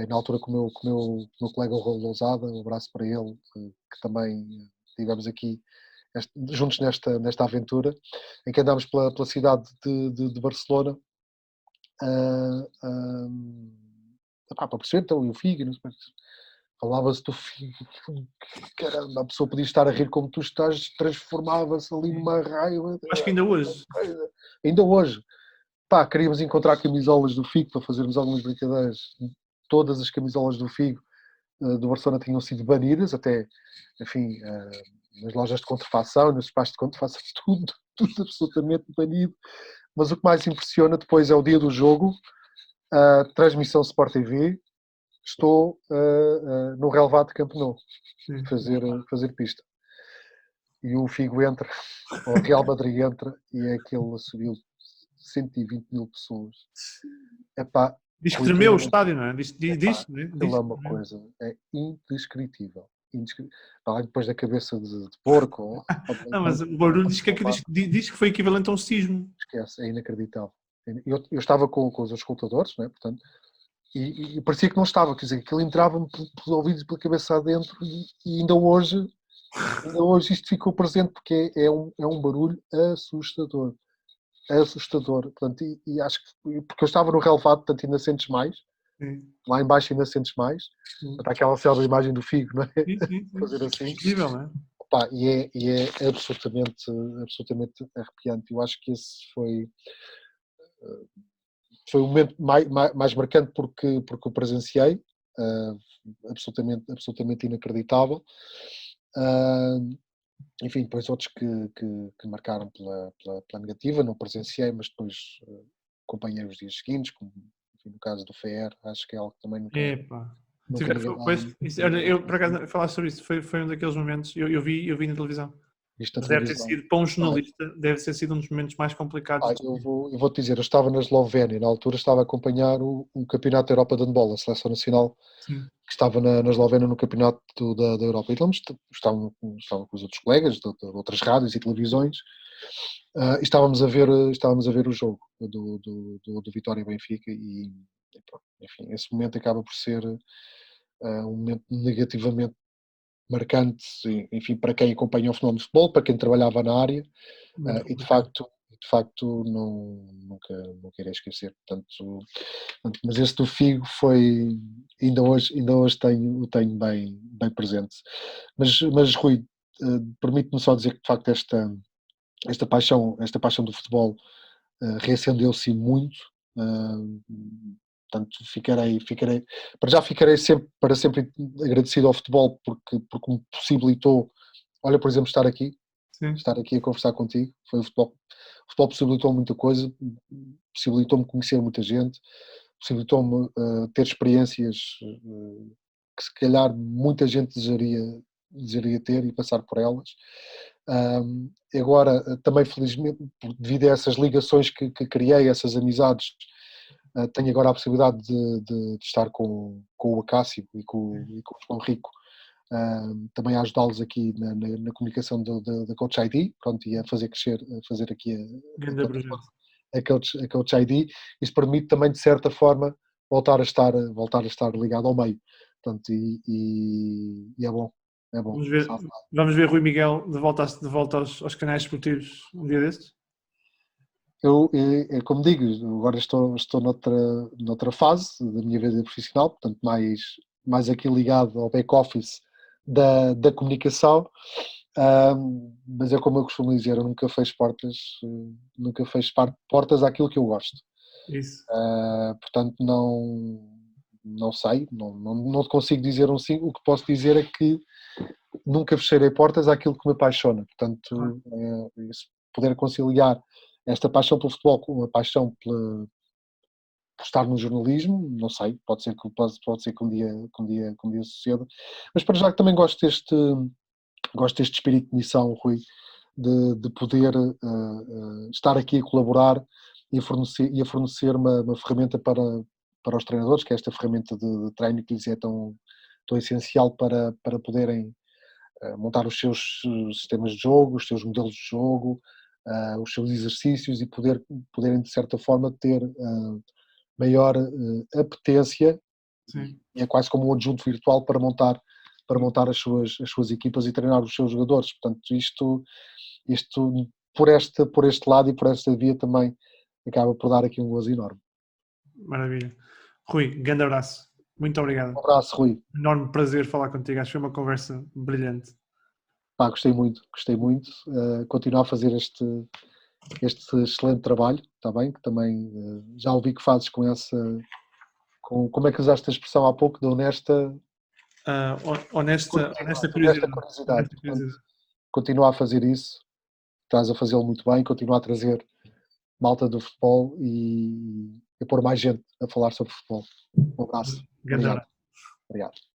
e na altura com o meu colega Lousada, um abraço para ele, que também estivemos aqui juntos nesta aventura, em que andámos pela cidade de Barcelona, para perceber, então, e o Figo, falava-se do Figo, caramba, a pessoa podia estar a rir como tu estás, transformava-se ali numa raiva. Acho que ainda hoje. Ainda hoje. Queríamos encontrar camisolas do Figo para fazermos algumas brincadeiras. Todas as camisolas do Figo do Barcelona tinham sido banidas, até, enfim, nas lojas de contrafação, nos espaços de contrafação, tudo absolutamente banido. mas o que mais impressiona depois é o dia do jogo, a transmissão Sport TV, estou no relevado de Camp Nou, fazer pista. E o Figo entra, ou o Real Madrid entra, e é aquele subiu 120 mil pessoas. Epá, Diz que tremeu o estádio, não é? aquilo é uma coisa, é indescritível. Depois da cabeça de porco. Não, mas o barulho diz que foi equivalente a um sismo. Esquece, é inacreditável. Eu estava com os escutadores, não é? Portanto, e parecia que não estava, quer dizer, aquilo entrava-me pelos ouvidos e pela cabeça adentro, e ainda hoje isto ficou presente, porque é um barulho assustador. Assustador. Portanto, e acho que, porque eu estava no relevado, portanto ainda sentes mais. Lá embaixo ainda sentes mais. Está aquela célebre imagem do Figo, não é? Fazer assim. Incrível, não é? Opa, e é absolutamente arrepiante. Eu acho que esse foi o momento mais marcante porque o presenciei, absolutamente inacreditável. Enfim, depois outros que marcaram pela negativa, não presenciei, mas depois acompanhei os dias seguintes, como enfim, no caso do FER, acho que é algo que também nunca eu, por acaso, falar sobre isso, foi um daqueles momentos, eu vi na televisão. Mas deve ter sido, para um jornalista, deve ter sido um dos momentos mais complicados. Eu vou-te dizer, eu estava na Eslovénia, na altura estava a acompanhar o Campeonato da Europa de Handball, a Seleção Nacional, que estava na Eslovénia no Campeonato da Europa. Então estavam com os outros colegas de outras rádios e televisões, e estávamos a ver o jogo do Vitória Benfica, e pronto, enfim, esse momento acaba por ser um momento negativamente marcante, enfim, para quem acompanha o fenómeno de futebol, para quem trabalhava na área, e de facto nunca irei esquecer. Portanto, mas esse do Figo foi, ainda hoje o tenho bem presente. Mas Rui, permite-me só dizer que de facto esta paixão do futebol reacendeu-se muito. Portanto, ficarei para sempre agradecido ao futebol porque me possibilitou, olha, por exemplo, estar aqui a conversar contigo. Foi o futebol possibilitou muita coisa, possibilitou-me conhecer muita gente, possibilitou-me ter experiências que se calhar muita gente desejaria ter e passar por elas. Agora, também felizmente, devido a essas ligações que criei, essas amizades, tenho agora a possibilidade de estar com o Acácio e com o João Rico, também a ajudá-los aqui na comunicação da Coach ID, pronto, e a fazer crescer, a fazer aqui a Coach ID. Isso permite também, de certa forma, voltar a estar ligado ao meio. Portanto, e é bom. É bom. Vamos ver Rui Miguel de volta aos canais esportivos um dia destes? Eu, como digo, agora estou noutra fase da minha vida profissional, portanto mais aqui ligado ao back-office da comunicação, mas é como eu costumo dizer, eu nunca fecho portas àquilo que eu gosto. Isso. Portanto, não sei, não consigo dizer um sim. O que posso dizer é que nunca fecharei portas àquilo que me apaixona. Portanto, poder conciliar esta paixão pelo futebol com a paixão por estar no jornalismo, não sei, pode ser que um dia suceda, mas para já que também gosto deste espírito de missão, Rui, de poder estar aqui a colaborar e a fornecer uma ferramenta para os treinadores, que é esta ferramenta de treino que lhes é tão essencial para poderem montar os seus sistemas de jogo, os seus modelos de jogo, os seus exercícios, e poderem de certa forma ter maior apetência. Sim. E é quase como um adjunto virtual para montar as suas equipas e treinar os seus jogadores. Portanto, isto por este lado e por esta via também acaba por dar aqui um gozo enorme. Maravilha. Rui, grande abraço. Muito obrigado. Um abraço, Rui. Enorme prazer falar contigo. Acho que foi uma conversa brilhante. Gostei muito. Continuar a fazer este excelente trabalho, está bem? Que também já ouvi que fazes como é que usaste a expressão há pouco, de honesta curiosidade. Portanto, continua a fazer isso, estás a fazê-lo muito bem, continua a trazer malta do futebol e pôr mais gente a falar sobre futebol. Um abraço. Grande Obrigado. abraço. Obrigado.